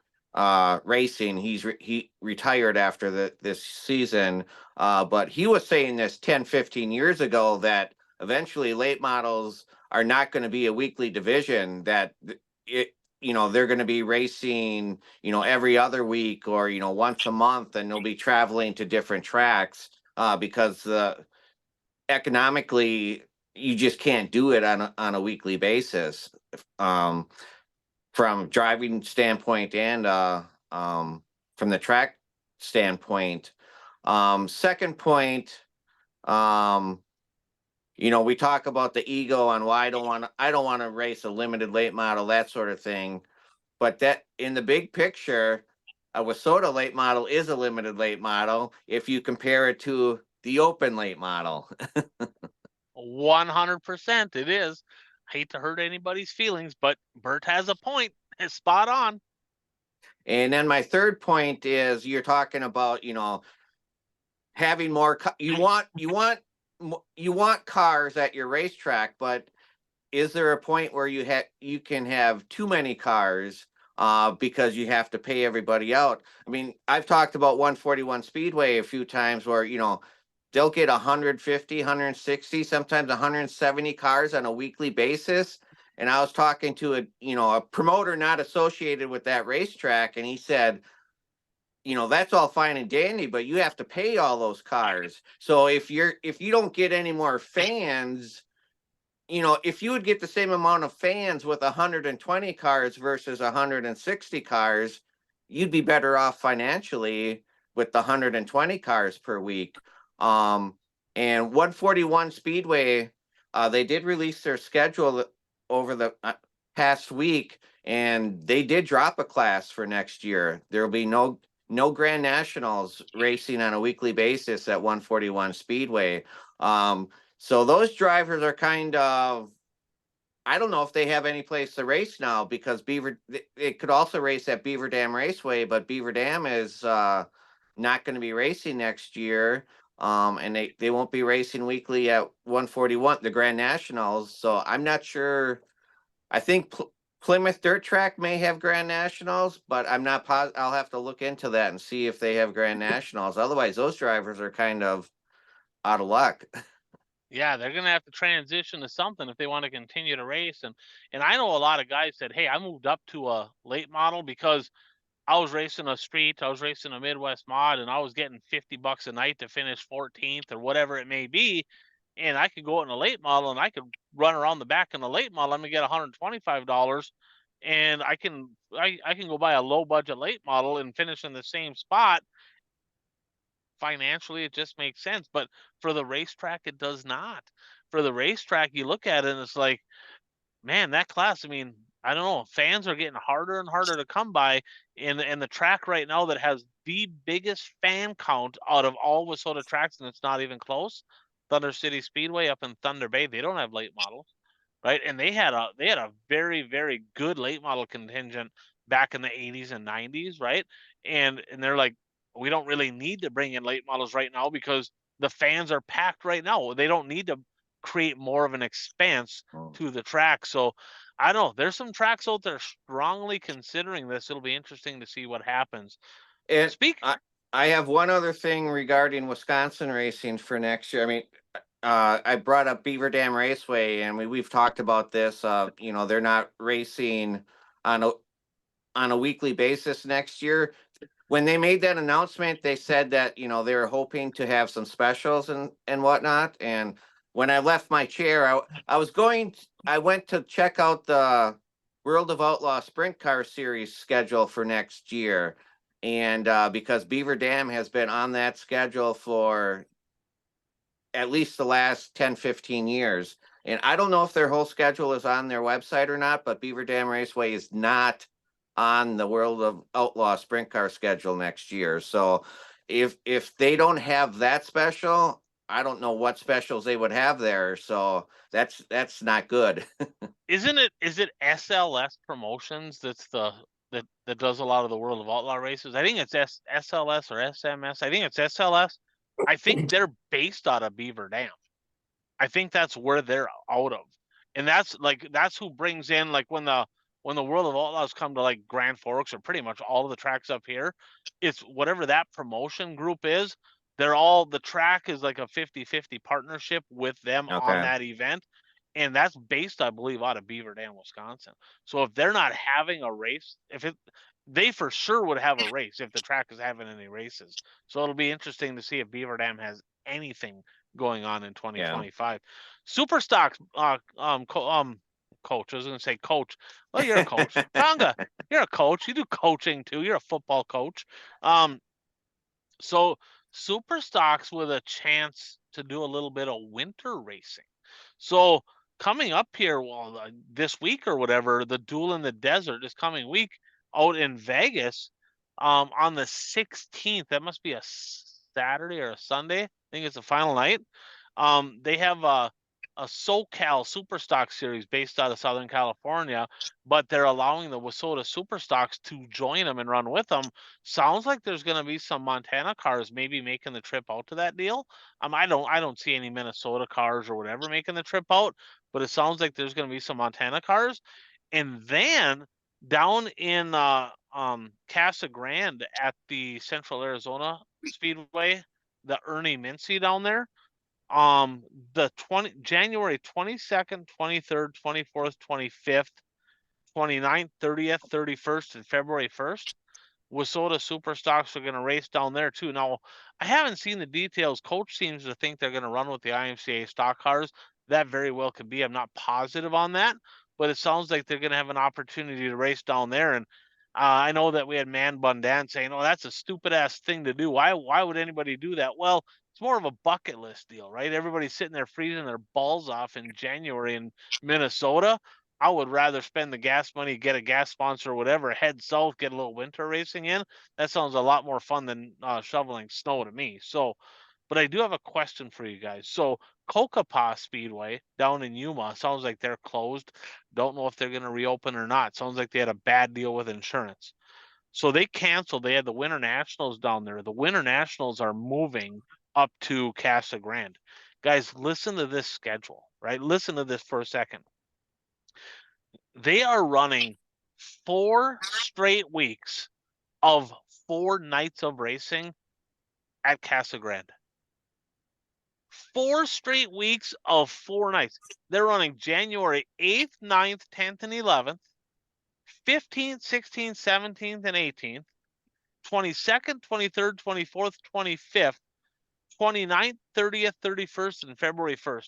racing. He retired after this season, but he was saying this 10-15 years ago that eventually late models are not going to be a weekly division, that they're going to be racing every other week or once a month, and they'll be traveling to different tracks because economically you just can't do it on a weekly basis, from driving standpoint and from the track standpoint. Second point, we talk about the ego and why I don't want to race a limited late model, that sort of thing. But that in the big picture, a WISSOTA late model is a limited late model if you compare it to the open late model. 100% it is. I hate to hurt anybody's feelings, but Bert has a point. It's spot on. And then my third point is, you're talking about, having more, you want cars at your racetrack, but is there a point where you can have too many cars because you have to pay everybody out? I mean, I've talked about 141 Speedway a few times where, they'll get 150, 160, sometimes 170 cars on a weekly basis. And I was talking to a promoter not associated with that racetrack, and he said, that's all fine and dandy, but you have to pay all those cars. So if you don't get any more fans, if you would get the same amount of fans with 120 cars versus 160 cars, you'd be better off financially with the 120 cars per week. And 141 Speedway, they did release their schedule over the past week, and they did drop a class for next year. There will be no Grand Nationals racing on a weekly basis at 141 Speedway. So those drivers are kind of, I don't know if they have any place to race now, because it could also race at Beaver Dam Raceway, but Beaver Dam is not going to be racing next year. And they won't be racing weekly at 141, the Grand Nationals. So I'm not sure. I think Plymouth Dirt Track may have Grand Nationals, but I'm not positive. I'll have to look into that and see if they have Grand Nationals. Otherwise, those drivers are kind of out of luck. Yeah, they're gonna have to transition to something if they want to continue to race. And I know a lot of guys said, "Hey, I moved up to a late model because I was racing a street, I was racing a Midwest mod, and I was getting $50 a night to finish 14th or whatever it may be. And I could go in a late model and I could run around the back in the late model. I'm gonna get $125, and I can go buy a low budget late model and finish in the same spot. Financially, it just makes sense, but for the racetrack, it does not. For the racetrack, you look at it and it's like, man, that class, I mean, I don't know, fans are getting harder and harder to come by. And the track right now that has the biggest fan count out of all Wissota tracks, and it's not even close, Thunder City Speedway up in Thunder Bay, they don't have late models, right? And they had a very, very good late model contingent back in the 80s and 90s, right? And they're like, we don't really need to bring in late models right now because the fans are packed right now. They don't need to create more of an expanse to the track. So I don't know. There's some tracks out there strongly considering this. It'll be interesting to see what happens. And Speak. I have one other thing regarding Wisconsin racing for next year. I mean, I brought up Beaver Dam Raceway, and we've talked about this. They're not racing on a weekly basis next year. When they made that announcement, they said that they were hoping to have some specials and whatnot. And when I left my chair, I went to check out the World of Outlaw Sprint Car Series schedule for next year, and because Beaver Dam has been on that schedule for at least the last 10-15 years. And I don't know if their whole schedule is on their website or not, but Beaver Dam Raceway is not on the World of Outlaw Sprint Car schedule next year. So if they don't have that special, I don't know what specials they would have there. So that's not good. Is it SLS Promotions that does a lot of the World of Outlaw races? I think it's SLS or SMS. I think it's SLS. I think they're based out of Beaver Dam. I think that's where they're out of. And that's who brings in, like, when the World of Outlaws come to like Grand Forks or pretty much all of the tracks up here, it's whatever that promotion group is, the track is like a 50-50 partnership with them on Okay. that event. And that's based, I believe, out of Beaver Dam, Wisconsin. So if they're not having a race, they for sure would have a race if the track is having any races. So it'll be interesting to see if Beaver Dam has anything going on in Yeah. 2025. Super Stocks, coach. I was going to say coach. Well, you're a coach. Tonga, you're a coach. You do coaching too. You're a football coach. So Super Stocks with a chance to do a little bit of winter racing. So coming up here, well, this week or whatever, the Duel in the Desert is coming week out in Vegas, on the 16th. That must be a Saturday or a Sunday. I think it's the final night. They have a SoCal Superstock series based out of Southern California, but they're allowing the Wissota Superstocks to join them and run with them. Sounds like there's going to be some Montana cars maybe making the trip out to that deal. I don't see any Minnesota cars or whatever making the trip out, but it sounds like there's going to be some Montana cars. And then down in Casa Grande at the Central Arizona Speedway, the Ernie Mincy down there, the January 22nd, 23rd, 24th, 25th, 29th, 30th, 31st, and February 1st. Wissota Superstocks are going to race down there too. Now, I haven't seen the details. Coach seems to think they're going to run with the IMCA stock cars. That very well could be. I'm not positive on that, but it sounds like they're going to have an opportunity to race down there. And I know that we had Man Bun Dan saying, "Oh, that's a stupid ass thing to do. Why would anybody do that?" Well, it's more of a bucket list deal, right? Everybody's sitting there freezing their balls off in January in Minnesota. I would rather spend the gas money, get a gas sponsor or whatever, head south, get a little winter racing in. That sounds a lot more fun than shoveling snow to me. So, but I do have a question for you guys. So, Kokopah Speedway down in Yuma sounds like they're closed. Don't know if they're going to reopen or not. Sounds like they had a bad deal with insurance. So they canceled. They had the Winter Nationals down there. The Winter Nationals are moving up to Casa Grande. Guys, listen to this schedule, right? Listen to this for a second. They are running 4 straight weeks of 4 nights of racing at Casa Grande. 4 straight weeks of 4 nights. They're running January 8th, 9th, 10th, and 11th, 15th, 16th, 17th, and 18th, 22nd, 23rd, 24th, 25th, 29th, 30th, 31st, and February 1st.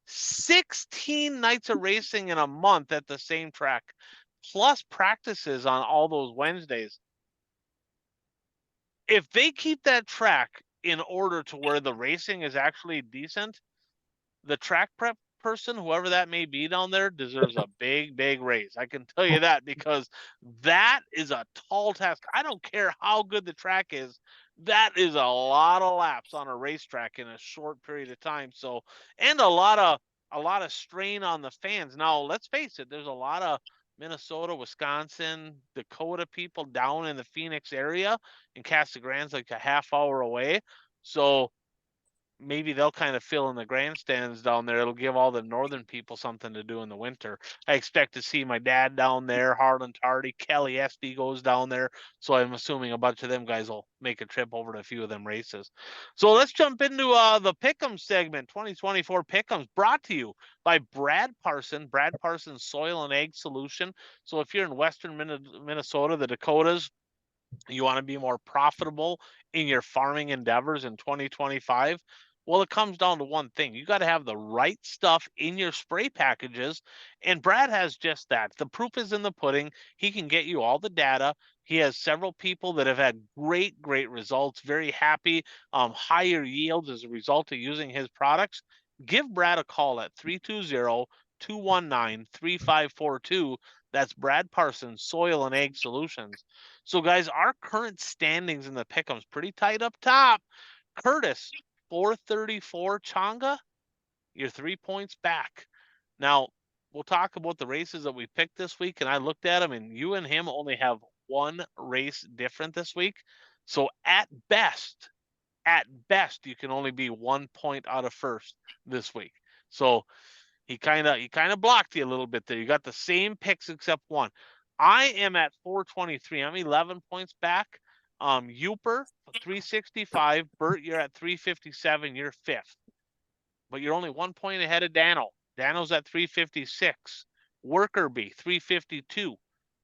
16 nights of racing in a month at the same track, plus practices on all those Wednesdays. If they keep that track in order to where the racing is actually decent, the track prep person, whoever that may be down there, deserves a big raise. I can tell you that, because that is a tall task. I don't care how good the track is. That is a lot of laps on a racetrack in a short period of time. So, and a lot of strain on the fans. Now, let's face it, there's a lot of Minnesota, Wisconsin, Dakota people down in the Phoenix area, and Casa Grande's like a half hour away. So maybe they'll kind of fill in the grandstands down there. It'll give all the northern people something to do in the winter. I expect to see my dad down there, Harlan Tardy, Kelly Espy goes down there. So I'm assuming a bunch of them guys will make a trip over to a few of them races. So let's jump into the Pick'em segment, 2024 Pick'ems, brought to you by Brad Parsons Soil and Ag Solution. So if you're in western Minnesota, the Dakotas, you want to be more profitable in your farming endeavors in 2025? Well, it comes down to one thing. You got to have the right stuff in your spray packages. And Brad has just that. The proof is in the pudding. He can get you all the data. He has several people that have had great results, very happy, higher yields as a result of using his products. Give Brad a call at 320-219-3542. That's Brad Parsons, Soil and Ag Solutions. So, guys, our current standings in the Pick'ems pretty tight up top. Curtis, 434. Changa, you're 3 points back. Now, we'll talk about the races that we picked this week, and I looked at them, and you and him only have 1 race different this week. So, at best, you can only be 1 point out of first this week. So, he kind of blocked you a little bit there. You got the same picks except one. I am at 423. I'm 11 points back. Uper, 365. Bert, you're at 357. You're 5th. But you're only 1 point ahead of Dano. Dano's at 356. Worker Bee, 352.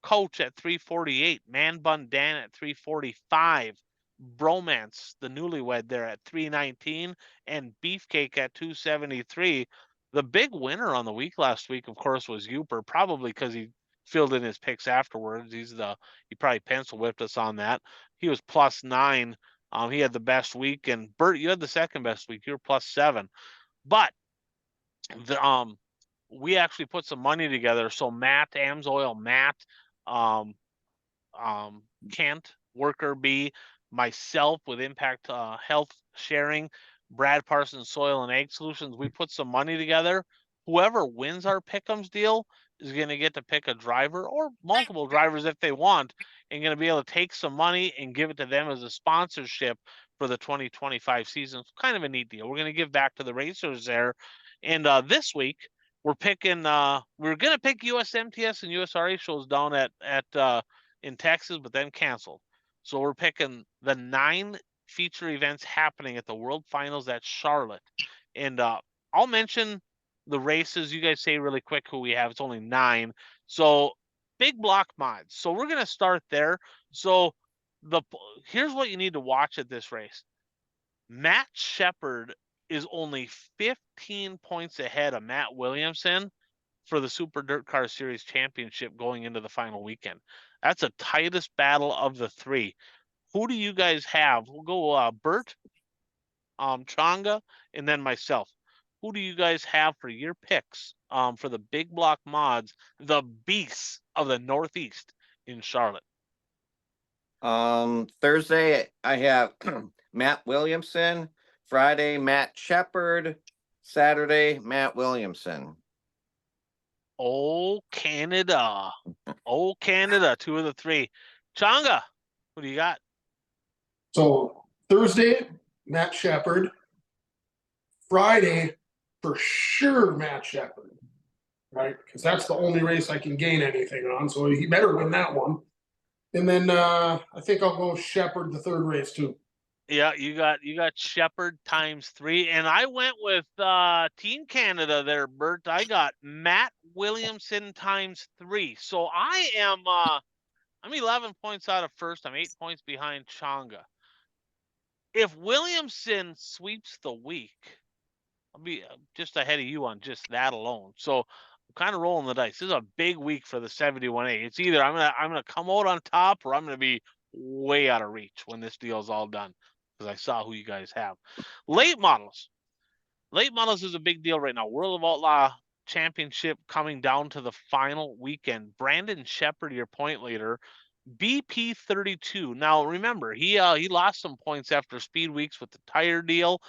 Coach at 348. Man Bun Dan at 345. Bromance, the newlywed, there at 319. And Beefcake at 273. The big winner on the week last week, of course, was Uper, probably because he filled in his picks afterwards. He probably pencil whipped us on that. He was +9. He had the best week, and Bert, you had the second best week. You were +7. But we actually put some money together. So Matt, Amsoil, Kent, Worker Bee, myself with Impact Health Sharing, Brad Parsons Soil and Ag Solutions, we put some money together. Whoever wins our Pick'ems deal is going to get to pick a driver or multiple drivers if they want, and going to be able to take some money and give it to them as a sponsorship for the 2025 season. It's kind of a neat deal. We're going to give back to the racers there. And this week we're picking we're going to pick USMTS and USRA shows down at in Texas, but then canceled. So we're picking the 9 feature events happening at the World Finals at Charlotte. And I'll mention the races. You guys say really quick who we have. It's only 9. So big block mods. So we're going to start there. So here's what you need to watch at this race. Matt Shepard is only 15 points ahead of Matt Williamson for the Super Dirt Car Series Championship going into the final weekend. That's the tightest battle of the 3. Who do you guys have? We'll go Bert, Changa, and then myself. Who do you guys have for your picks for the big block mods, the beasts of the Northeast in Charlotte? Thursday, I have Matt Williamson. Friday, Matt Shepard. Saturday, Matt Williamson. Oh, Canada. Oh, Canada, 2 of the 3. Changa, what do you got? So Thursday, Matt Shepard. Friday, for sure, Matt Shepard, right? Because that's the only race I can gain anything on. So he better win that one. And then I think I'll go Shepard the third race too. Yeah, you got Shepard ×3, and I went with Team Canada there, Bert. I got Matt Williamson ×3. So I'm 11 points out of first. I'm 8 points behind Changa. If Williamson sweeps the week, I'll be just ahead of you on just that alone. So I'm kind of rolling the dice. This is a big week for the 71A. It's either I'm gonna come out on top, or I'm gonna be way out of reach when this deal's all done, because I saw who you guys have. Late models. Late models is a big deal right now. World of Outlaw Championship coming down to the final weekend. Brandon Shepard, your point leader. BP 32. Now remember, he lost some points after speed weeks with the tire deal.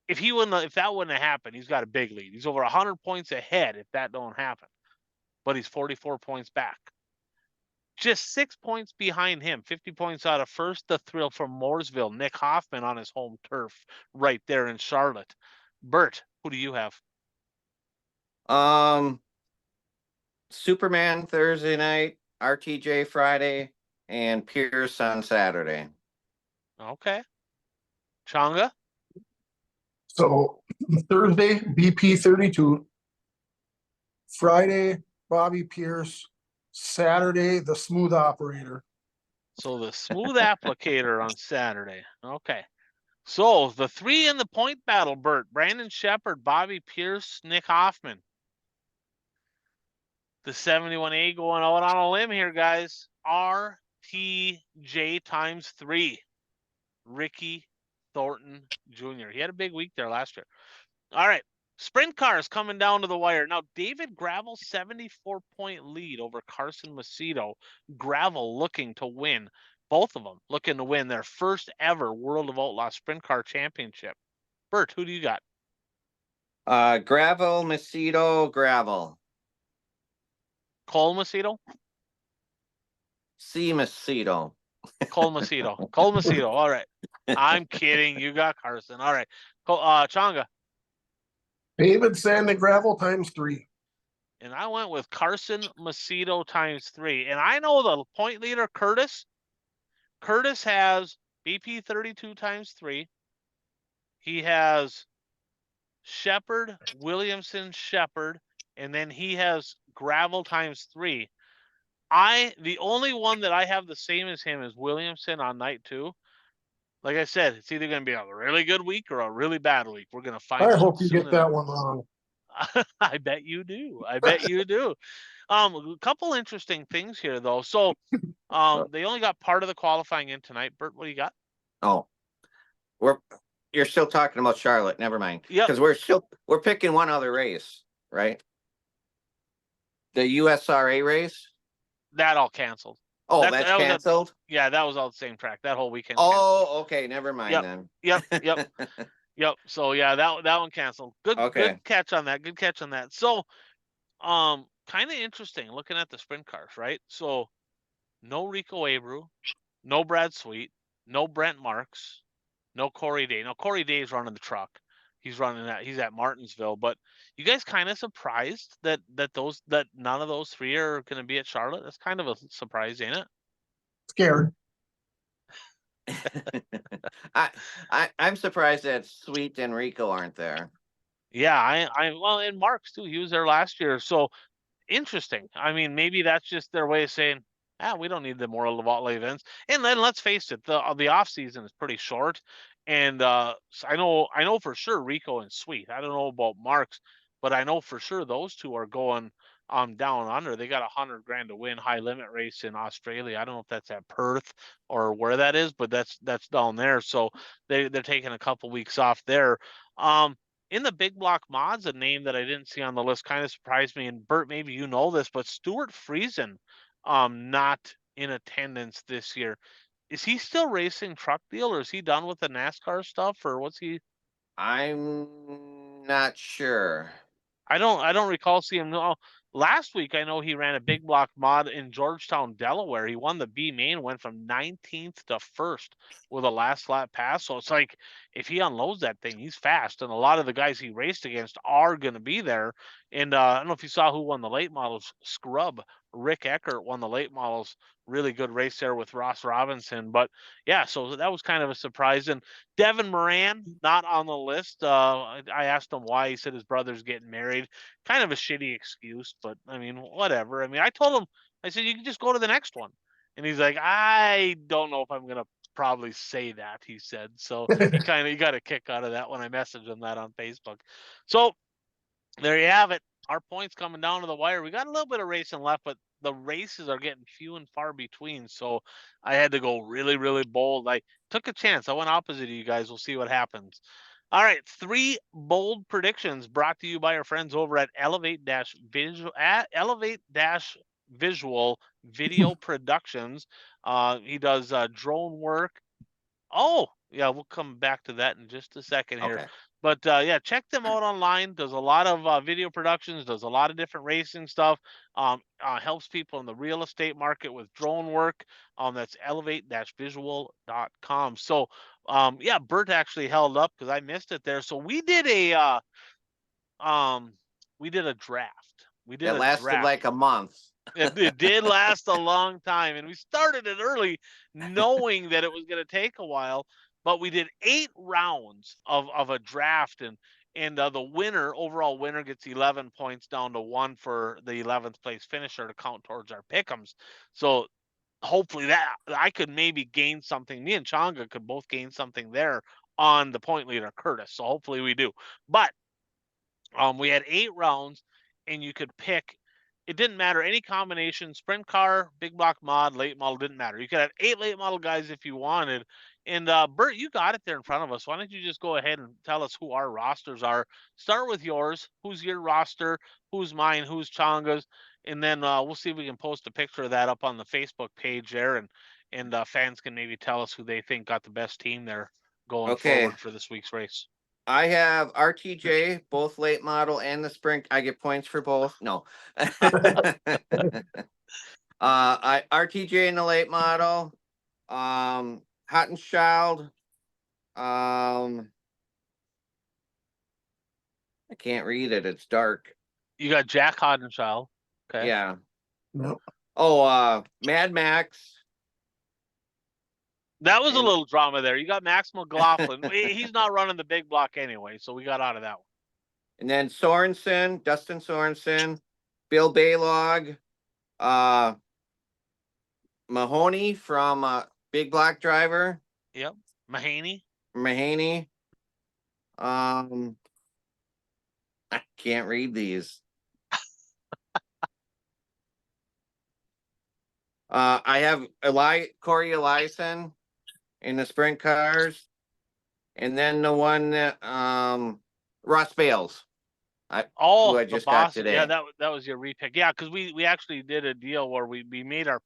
If that wouldn't have happened, he's got a big lead. He's over 100 points ahead if that don't happen. But he's 44 points back. Just 6 points behind him, 50 points out of first. The thrill from Mooresville, Nick Hoffman on his home turf right there in Charlotte. Bert, who do you have? Superman Thursday night, RTJ Friday, and Pierce on Saturday. Okay. Changa? So Thursday, BP 32. Friday, Bobby Pierce. Saturday, the Smooth Operator. So the Smooth Applicator on Saturday. Okay. So the three in the point battle, Bert. Brandon Shepard, Bobby Pierce, Nick Hoffman. The 71A going out on a limb here, guys. RTJ ×3. Ricky Thornton Jr. He had a big week there last year. All right. Sprint cars coming down to the wire. Now, David Gravel, 74-point lead over Carson Macedo. Gravel looking to win. Both of them looking to win their first ever World of Outlaw Sprint Car Championship. Bert, who do you got? Gravel, Macedo, Gravel. Cole Macedo? C. Macedo. Cole Macedo. Cole Macedo. All right. I'm kidding. You got Carson. All right. Changa. David Sandek Gravel ×3. And I went with Carson Macedo ×3. And I know the point leader, Curtis. Curtis has BP 32 ×3. He has Shepard, Williamson, Shepard, and then he has Gravel ×3. The only one that I have the same as him is Williamson on night 2. Like I said, it's either going to be a really good week or a really bad week. We're going to find out. I hope you get that one wrong. I bet you do. I bet you do. A couple interesting things here, though. So they only got part of the qualifying in tonight. Bert, what do you got? Oh, you're still talking about Charlotte. Never mind. Yeah. Because we're picking one other race, right? The USRA race. That all canceled. Oh, that's canceled? Yeah, that was all the same track. That whole weekend. Oh, okay. Never mind then. Yep. Yep. So yeah, that one canceled. Good catch on that. Good catch on that. So kind of interesting looking at the sprint cars, right? So no Rico Abreu, no Brad Sweet, no Brent Marks, no Corey Day. Now Corey Day is running the truck. He's at Martinsville, but you guys kind of surprised that none of those three are going to be at Charlotte? That's kind of a surprise, ain't it? Scared. I'm surprised that Sweet and Rico aren't there. Yeah, well, and Marks too. He was there last year, so interesting. I mean, maybe that's just their way of saying, we don't need the World of Outlaw events. And then let's face it, the off season is pretty short. And so I know for sure Rico and Sweet. I don't know about Marks, but I know for sure those two are going down under. They got $100,000 to win high limit race in Australia. I don't know if that's at Perth or where that is, but that's down there. So they're taking a couple weeks off there. In the big block mods, a name that I didn't see on the list kind of surprised me. And Bert, maybe you know this, but Stuart Friesen, not in attendance this year. Is he still racing truck deal, or is he done with the NASCAR stuff, or what's he? I'm not sure. I don't recall seeing him. last week, I know he ran a big block mod in Georgetown, Delaware. He won the B main, went from 19th to 1st with a last lap pass. So it's like, if he unloads that thing, he's fast. And a lot of the guys he raced against are going to be there. And I don't know if you saw who won the late models. Scrub, Rick Eckert won the late models. Really good race there with Ross Robinson. But yeah, so that was kind of a surprise. And Devin Moran, not on the list. I asked him why. He said his brother's getting married. Kind of a shitty excuse, but I mean, whatever. I mean, I told him, I said, you can just go to the next one. And he's like, I don't know if I'm going to probably say that, he said. So he got a kick out of that when I messaged him that on Facebook. So there you have it. Our points coming down to the wire. We got a little bit of racing left, but the races are getting few and far between. So I had to go really, really bold. I took a chance. I went opposite of you guys. We'll see what happens. All right, 3 bold predictions brought to you by our friends over at Elevate-Visual Video Productions. He does drone work. Oh, yeah, we'll come back to that in just a second here. Okay. But yeah, check them out online. Does a lot of video productions, does a lot of different racing stuff. Helps people in the real estate market with drone work. That's elevate-visual.com. So yeah, Bert actually held up because I missed it there. So we did a draft. It lasted like a month. It did last a long time, and we started it early knowing that it was going to take a while, but we did 8 rounds of a draft, and the overall winner gets 11 points down to 1 for the 11th place finisher to count towards our pick'ems. So hopefully that I could maybe gain something. Me and Changa could both gain something there on the point leader, Curtis. So hopefully we do. But we had 8 rounds, and you could pick. It didn't matter any combination, sprint car, big block mod, late model, didn't matter. You could have 8 late model guys if you wanted. And Bert, you got it there in front of us. Why don't you just go ahead and tell us who our rosters are? Start with yours. Who's your roster? Who's mine? Who's Changa's? And then we'll see if we can post a picture of that up on the Facebook page there, and fans can maybe tell us who they think got the best team there going forward for this week's race. I have RTJ, both late model and the sprint. I get points for both. No. I RTJ in the late model. Hot and Child. I can't read it. It's dark. You got Jack Hodenschild. Okay. Yeah. Nope. Oh, Mad Max. That was a little drama there. You got Max McLaughlin. He's not running the big block anyway, so we got out of that one. And then Sorensen, Dustin Sorensen, Bill Baylog, Mahoney from Big Block Driver. Yep. Mahaney. I can't read these. I have Corey Eliason in the sprint cars, and then the one that Ross Bales. Who I just got today. Yeah, that was your repick. Yeah, because we actually did a deal where we made our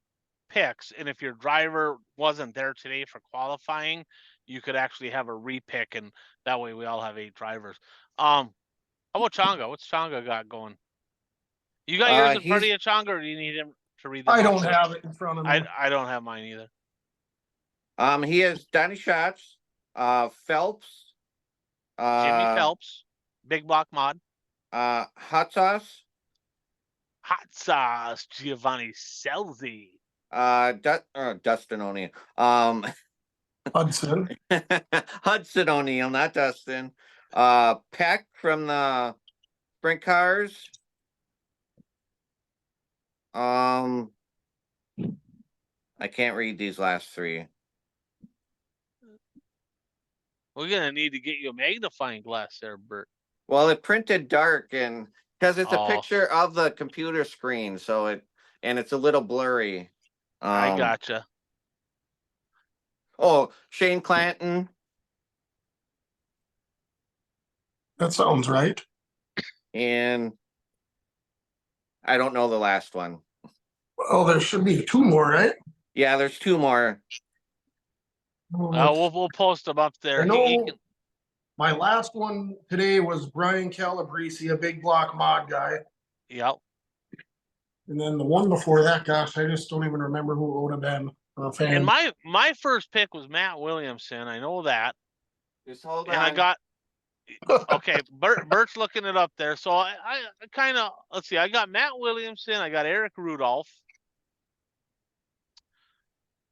picks, and if your driver wasn't there today for qualifying, you could actually have a repick, and that way we all have 8 drivers. How about Changa? What's Changa got going? You got yours in front of you, Changa, or do you need him to read them? I don't have it in front of me. I don't have mine either. He has Donnie Schatz, Phelps, Jimmy Phelps, big block mod, Hot Sauce, Giovanni Selzy, Dustin O'Neill, Hudson. Hudson O'Neill, not Dustin, Peck from the sprint cars, I can't read these last 3. We're gonna need to get you a magnifying glass there, Bert. Well, it printed dark, and because it's a picture of the computer screen, so it's a little blurry. I gotcha. Oh, Shane Clanton. That sounds right. And I don't know the last one. Oh, there should be 2 more, right? Yeah, there's 2 more. We'll post them up there. I know my last one today was Brian Calabrese, a big block mod guy. Yep. And then the one before that, gosh, I just don't even remember who it would have been. And my first pick was Matt Williamson. I know that. Just hold And on. I got okay. Bert's looking it up there. So I kind of let's see. I got Matt Williamson. I got Eric Rudolph.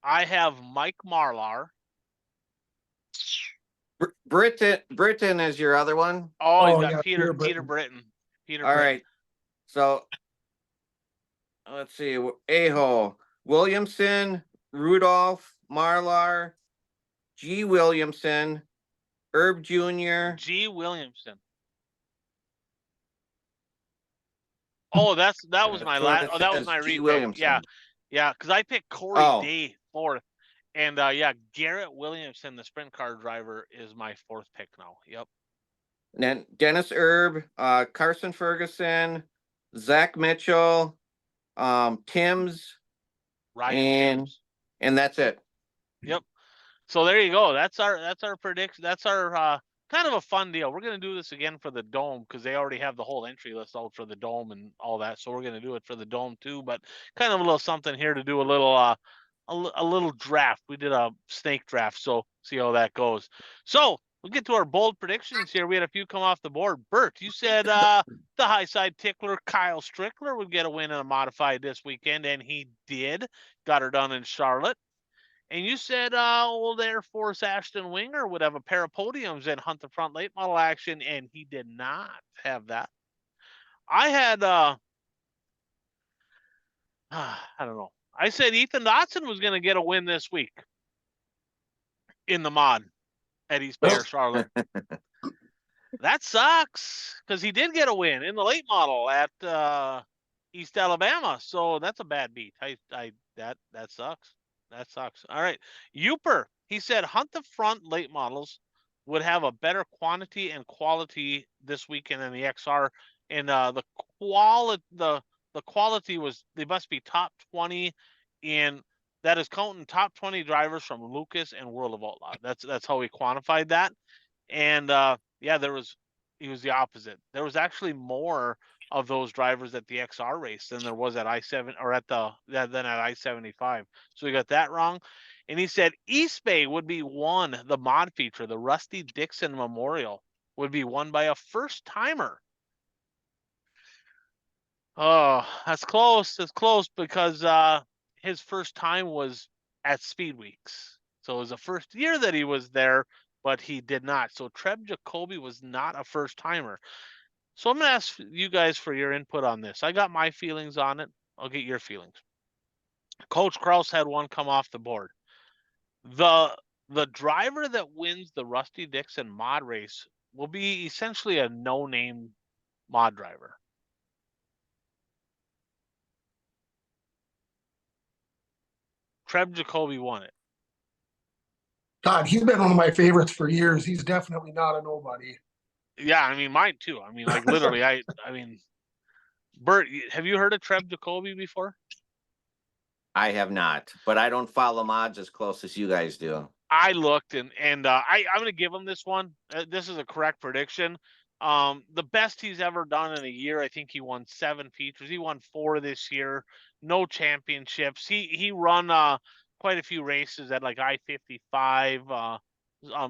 I have Mike Marlar. Britain is your other one. Oh, he's got yeah, Peter Britton. Britton. Peter All Britton. right. So let's see. Aho, Williamson, Rudolph, Marlar, G. Williamson, Herb Jr. G. Williamson. Oh, that was my last. Oh, that was my G. repick. Williamson. Yeah, because I picked Corey Day fourth, and yeah, Garrett Williamson, the sprint car driver, is my fourth pick now. Yep. And then Dennis Erb, Carson Ferguson, Zach Mitchell, Timms, Ryan Timms. And that's it. Yep. So there you go. That's our prediction. That's our kind of a fun deal. We're gonna do this again for the Dome because they already have the whole entry list out for the Dome and all that. So we're gonna do it for the Dome too. But kind of a little something here to do a little draft. We did a snake draft, so see how that goes. So we'll get to our bold predictions here. We had a few come off the board. Bert, you said the high side tickler Kyle Strickler would get a win in a modified this weekend, and he did. Got her done in Charlotte. And you said old Air Force Ashton Winger would have a pair of podiums and hunt the front late model action, and he did not have that. I had I don't know. I said Ethan Dotson was going to get a win this week in the mod at East Bay or Charlotte. That sucks because he did get a win in the late model at East Alabama. So that's a bad beat. That sucks. That sucks. All right. Uper, he said hunt the front late models would have a better quantity and quality this weekend than the XR. And the quality was they must be top 20 in that is counting top 20 drivers from Lucas and World of Outlaw. That's how he quantified that. And yeah, he was the opposite. There was actually more of those drivers at the XR race than there was at I-7 or than at I-75. So we got that wrong. And he said East Bay would be won, the mod feature, the Rusty Dixon Memorial would be won by a first timer. Oh, that's close. That's close because his first time was at Speed Weeks. So it was the first year that he was there, but he did not. So Treb Jacoby was not a first timer. So I'm going to ask you guys for your input on this. I got my feelings on it. I'll get your feelings. Coach Kraus had one come off the board. The driver that wins the Rusty Dixon mod race will be essentially a no-name mod driver. Treb Jacoby won it. God, he's been one of my favorites for years. He's definitely not a nobody. Yeah, I mean mine too. I mean, like literally, I mean, Bert, have you heard of Treb Jacoby before? I have not, but I don't follow mods as close as you guys do. I looked and I'm going to give him this one. This is a correct prediction. The best he's ever done in a year. I think he won 7 features. He won 4 this year. No championships. He run quite a few races at like I-55,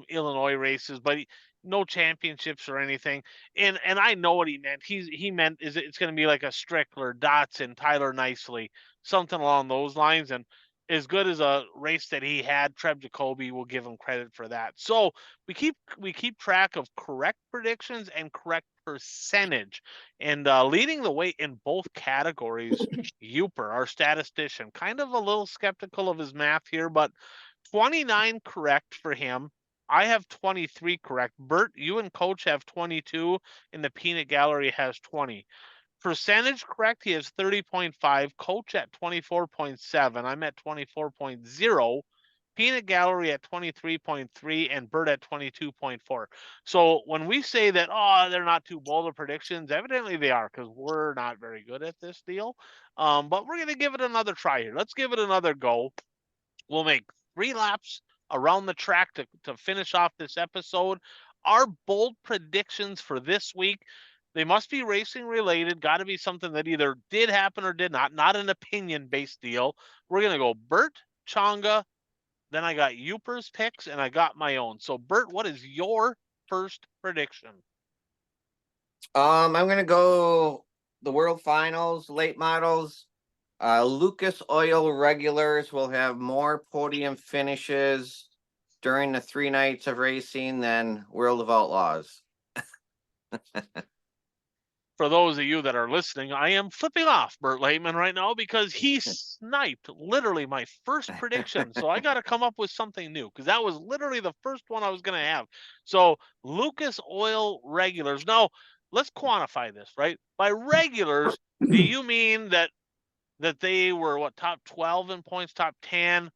Illinois races, but no championships or anything. And I know what he meant. He meant it's going to be like a Strickler, Dotson, Tyler Nicely, something along those lines. And as good as a race that he had, Treb Jacoby will give him credit for that. So we keep track of correct predictions and correct percentage. And leading the way in both categories, Uper, our statistician, kind of a little skeptical of his math here, but 29 correct for him. I have 23 correct. Bert, you and Coach have 22, and the Peanut Gallery has 20. Percentage correct, he has 30.5. Coach at 24.7. I'm at 24.0. Peanut Gallery at 23.3 and Bert at 22.4. So when we say that, they're not too bold of predictions, evidently they are because we're not very good at this deal. But we're going to give it another try here. Let's give it another go. We'll make 3 laps around the track to finish off this episode. Our bold predictions for this week. They must be racing related. Got to be something that either did happen or did not an opinion based deal. We're gonna go Bert, Changa, then I got Uper's picks, and I got my own. So Bert, what is your first prediction? I'm gonna go the World Finals, late models. Lucas Oil regulars will have more podium finishes during the 3 nights of racing than World of Outlaws. For those of you that are listening, I am flipping off Bert Lehman right now because he sniped literally my first prediction. So I got to come up with something new because that was literally the first one I was going to have. So Lucas Oil regulars. Now, let's quantify this, right? By regulars, do you mean that they were what, top 12 in points, top 10?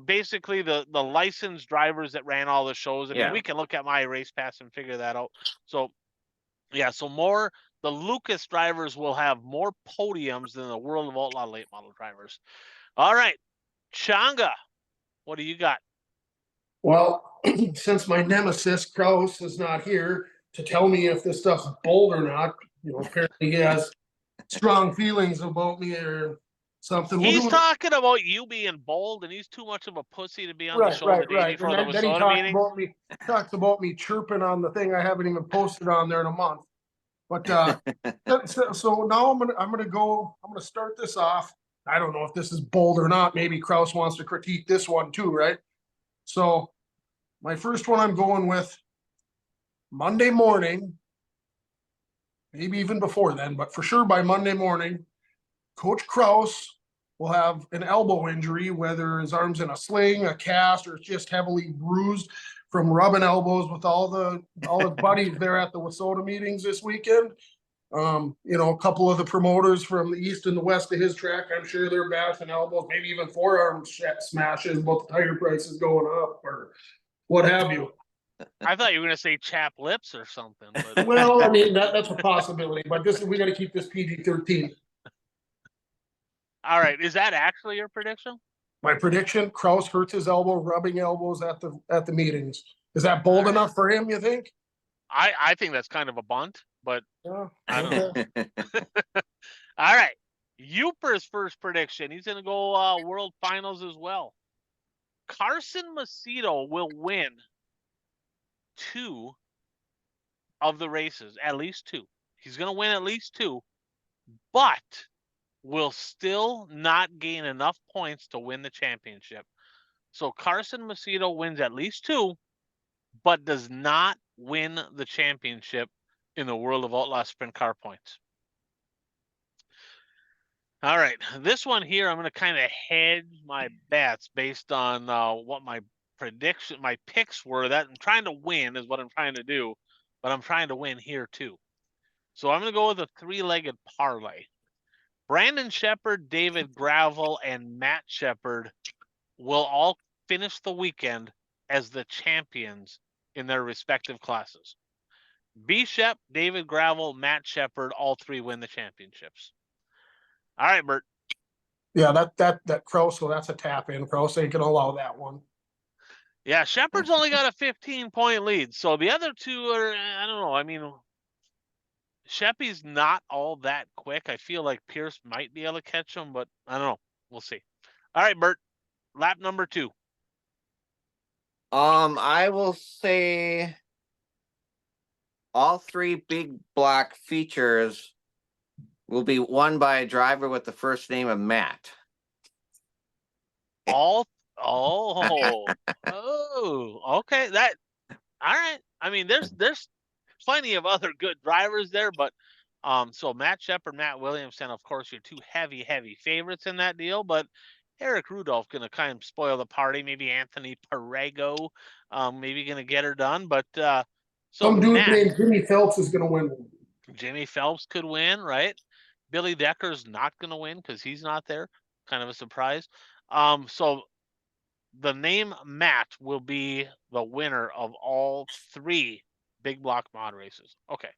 Basically the licensed drivers that ran all the shows. I mean, we can look at my race pass and figure that out. So yeah, so the Lucas drivers will have more podiums than the World of Outlaw late model drivers. All right, Changa, what do you got? Well, since my nemesis Kraus is not here to tell me if this stuff's bold or not, apparently he has strong feelings about me or something. He's talking about you being bold, and he's too much of a pussy to be on the show the day before the WSOTA meeting. Talks about me chirping on the thing I haven't even posted on there in a month. But so now I'm gonna start this off. I don't know if this is bold or not. Maybe Kraus wants to critique this one too, right? So my first one I'm going with Monday morning, maybe even before then, but for sure by Monday morning, Coach Kraus will have an elbow injury, whether his arm's in a sling, a cast, or it's just heavily bruised from rubbing elbows with all his buddies there at the WSOTA meetings this weekend. A couple of the promoters from the east and the west of his track, I'm sure they're bashing elbows, maybe even forearm smashes, about the tire prices going up or what have you. I thought you were going to say chap lips or something. But... Well, I mean, that's a possibility, but we got to keep this PG-13. All right, is that actually your prediction? My prediction: Kraus hurts his elbow, rubbing elbows at the meetings. Is that bold enough for him? You think? I think that's kind of a bunt, but I don't know. All right, Uper's first prediction. He's going to go World Finals as well. Carson Macedo will win 2 of the races, at least 2. He's going to win at least 2, but will still not gain enough points to win the championship. So Carson Macedo wins at least 2, but does not win the championship in the World of Outlaw Sprint Car points. All right, this one here, I'm going to kind of hedge my bets based on what my picks were. That I'm trying to win is what I'm trying to do, but I'm trying to win here too. So I'm going to go with a 3-legged parlay. Brandon Shepard, David Gravel, and Matt Shepard will all finish the weekend as the champions in their respective classes. B. Shep, David Gravel, Matt Shepard, all 3 win the championships. All right, Bert. Yeah, that Kraus, so that's a tap in. Kraus ain't gonna allow that one. Yeah, Shepard's only got a 15-point lead, so the other 2 are, I don't know. I mean, Sheppy's not all that quick. I feel like Pierce might be able to catch him, but I don't know. We'll see. All right, Bert. Lap number 2. I will say all 3 big block features will be won by a driver with the first name of Matt. Oh, okay. All right. I mean, there's plenty of other good drivers there, but so Matt Shepard, Matt Williamson, of course, your 2 heavy favorites in that deal, but Eric Rudolph going to kind of spoil the party. Maybe Anthony Perego, maybe going to get her done, but so some dude named Jimmy Phelps is going to win. Jimmy Phelps could win, right? Billy Decker's not going to win because he's not there. Kind of a surprise. So the name Matt will be the winner of all 3 big block mod races. Okay.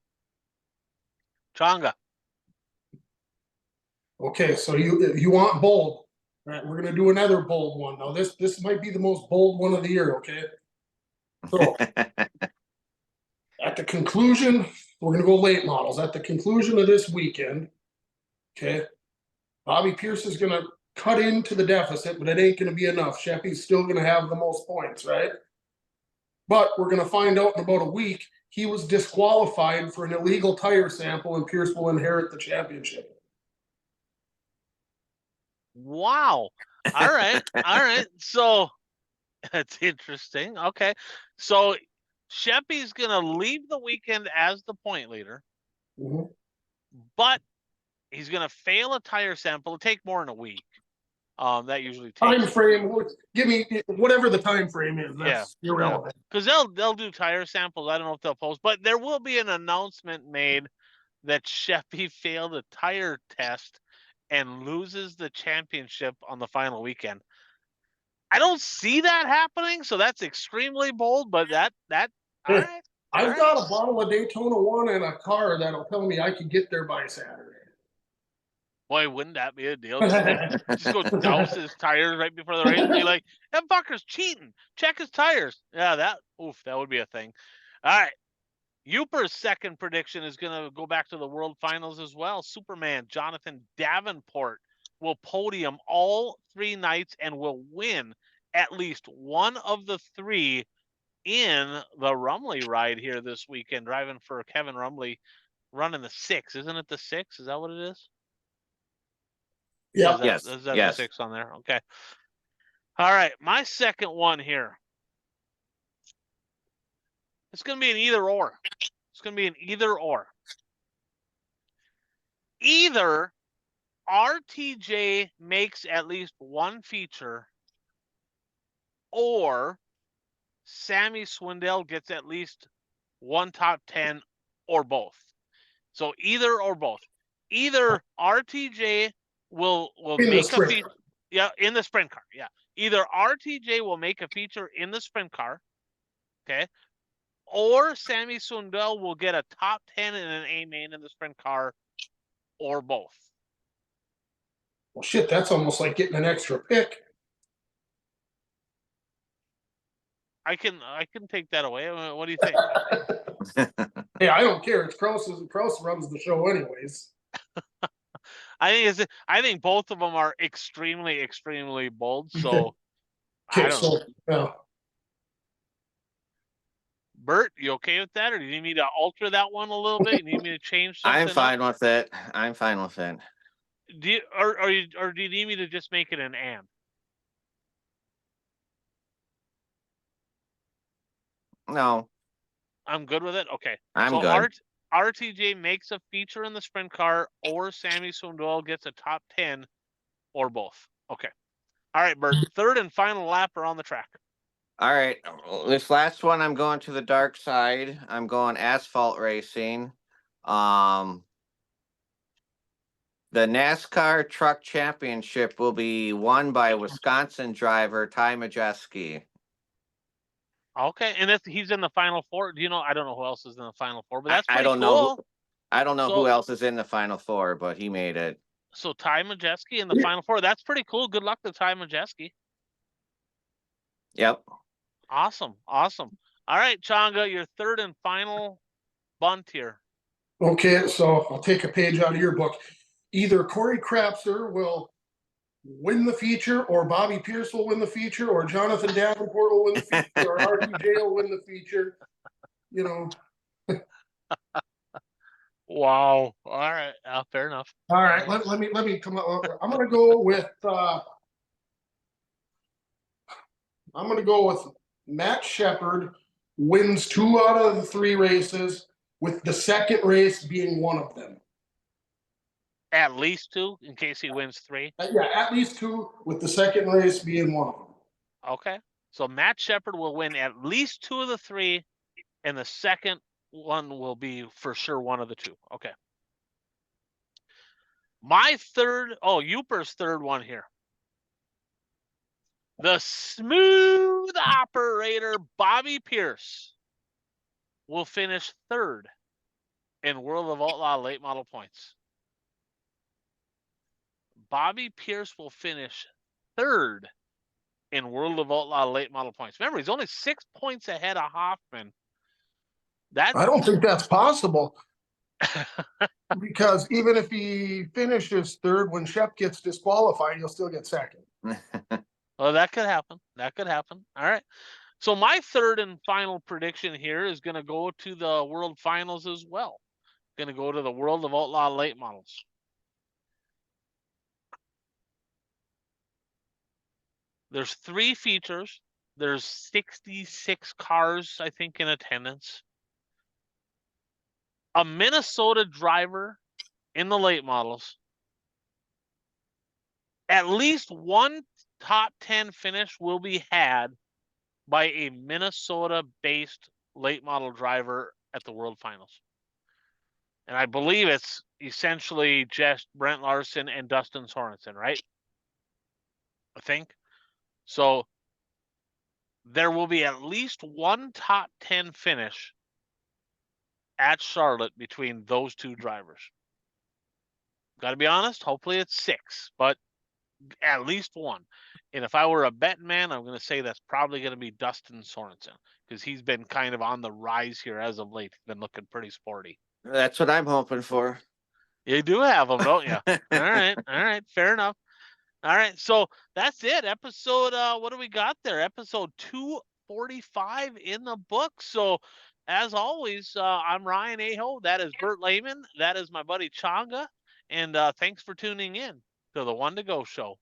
Changa. Okay, so you want bold. All right, we're gonna do another bold one. Now this might be the most bold one of the year, okay? So at the conclusion We're going to go late models. At the conclusion of this weekend, okay, Bobby Pierce is going to cut into the deficit, but it ain't going to be enough. Sheppy's still going to have the most points, right? But we're going to find out in about a week he was disqualified for an illegal tire sample, and Pierce will inherit the championship. Wow. All right. All right. So that's interesting. Okay. So Sheppy's going to leave the weekend as the point leader, Mhm. but he's going to fail a tire sample. It'll take more than a week. That usually Time takes frame, give me whatever the time frame is. That's irrelevant. because they'll do tire samples. I don't know if they'll post, but there will be an announcement made that Sheppy failed a tire test and loses the championship on the final weekend. I don't see that happening, so that's extremely bold. But that all right. I've got a bottle of Daytona 1 and a car that'll tell me I could get there by Saturday. Boy, wouldn't that be a deal? Just go douse his tires right before the race and be like, that fucker's cheating. Check his tires. Yeah, that would be a thing. All right. Uper's second prediction is going to go back to the World Finals as well. Superman Jonathan Davenport will podium all 3 nights and will win at least one of the 3 in the Rumley ride here this weekend, driving for Kevin Rumley, running the 6. Isn't it the 6? Is that what it is? Yeah. Yes. Is that Yes. the 6 on there? Okay. All right. My second one here. It's going to be an either or. It's going to be an either or. Either RTJ makes at least one feature, or Sammy Swindell gets at least one top 10, or both. So either or both. Either RTJ will make a feature. Yeah, in the sprint car. Yeah. Either RTJ will make a feature in the sprint car. Okay. Or Sammy Swindell will get a top 10 and an A main in the sprint car, or both. Well, shit, that's almost like getting an extra pick. I can take that away. What do you think? Hey, I don't care. It's Kraus runs the show anyways. I think both of them are extremely bold. So I don't know. Yeah. Bert, you okay with that, or do you need me to alter that one a little bit? You need me to change something? I'm fine with it. I'm fine with it. Do you, or do you need me to just make it an and? No, I'm good with it. Okay. I'm so good. RTJ makes a feature in the sprint car, or Sammy Swindell gets a top 10, or both. Okay. All right, Bert. Third and final lap are on the track. All right. This last one, I'm going to the dark side. I'm going asphalt racing. The NASCAR Truck Championship will be won by Wisconsin driver Ty Majeski. Okay, and he's in the final 4. Do you know? I don't know who else is in the final 4, but that's pretty I don't cool. know. I don't know who else is in the final 4, but he made it. So Ty Majeski in the final 4. That's pretty cool. Good luck to Ty Majeski. Yep. Awesome. All right, Changa, your third and final bunt here. Okay, so I'll take a page out of your book. Either Corey Krapser will win the feature, or Bobby Pierce will win the feature, or Jonathan Davenport will win the feature, or RTJ will win the feature. You know. Wow. All right. Fair enough. All right. Let me come up. I'm gonna go with Matt Shepard wins 2 out of the 3 races, with the second race being one of them. At least 2, in case he wins 3. Yeah, at least 2, with the second race being one of them. Okay. So Matt Shepard will win at least 2 of the 3, and the second one will be for sure one of the 2. Okay. My Uper's third one here. The smooth operator Bobby Pierce will finish 3rd in World of Outlaw late model points. Bobby Pierce will finish 3rd in World of Outlaw late model points. Remember, he's only 6 points ahead of Hoffman. I don't think that's possible. Because even if he finishes third, when Shep gets disqualified, he'll still get second. Well, that could happen. That could happen. All right. So my third and final prediction here is going to go to the World Finals as well. Going to go to the World of Outlaw Late Models. There's 3 features. There's 66 cars, I think, in attendance. A Minnesota driver in the late models. At least one top 10 finish will be had by a Minnesota-based late model driver at the World Finals. And I believe it's essentially just Brent Larson and Dustin Sorensen, right? I think. So there will be at least one top 10 finish at Charlotte between those 2 drivers. Got to be honest, hopefully it's 6, but at least one. And if I were a betting man, I'm going to say that's probably going to be Dustin Sorensen because he's been kind of on the rise here as of late. He's been looking pretty sporty. That's what I'm hoping for. You do have them, don't you? All right, fair enough. All right, so that's it. Episode, what do we got there? Episode 245 in the book. So, as always, I'm Ryan Aho. That is Bert Lehman. That is my buddy Changa. And thanks for tuning in to the One to Go Show.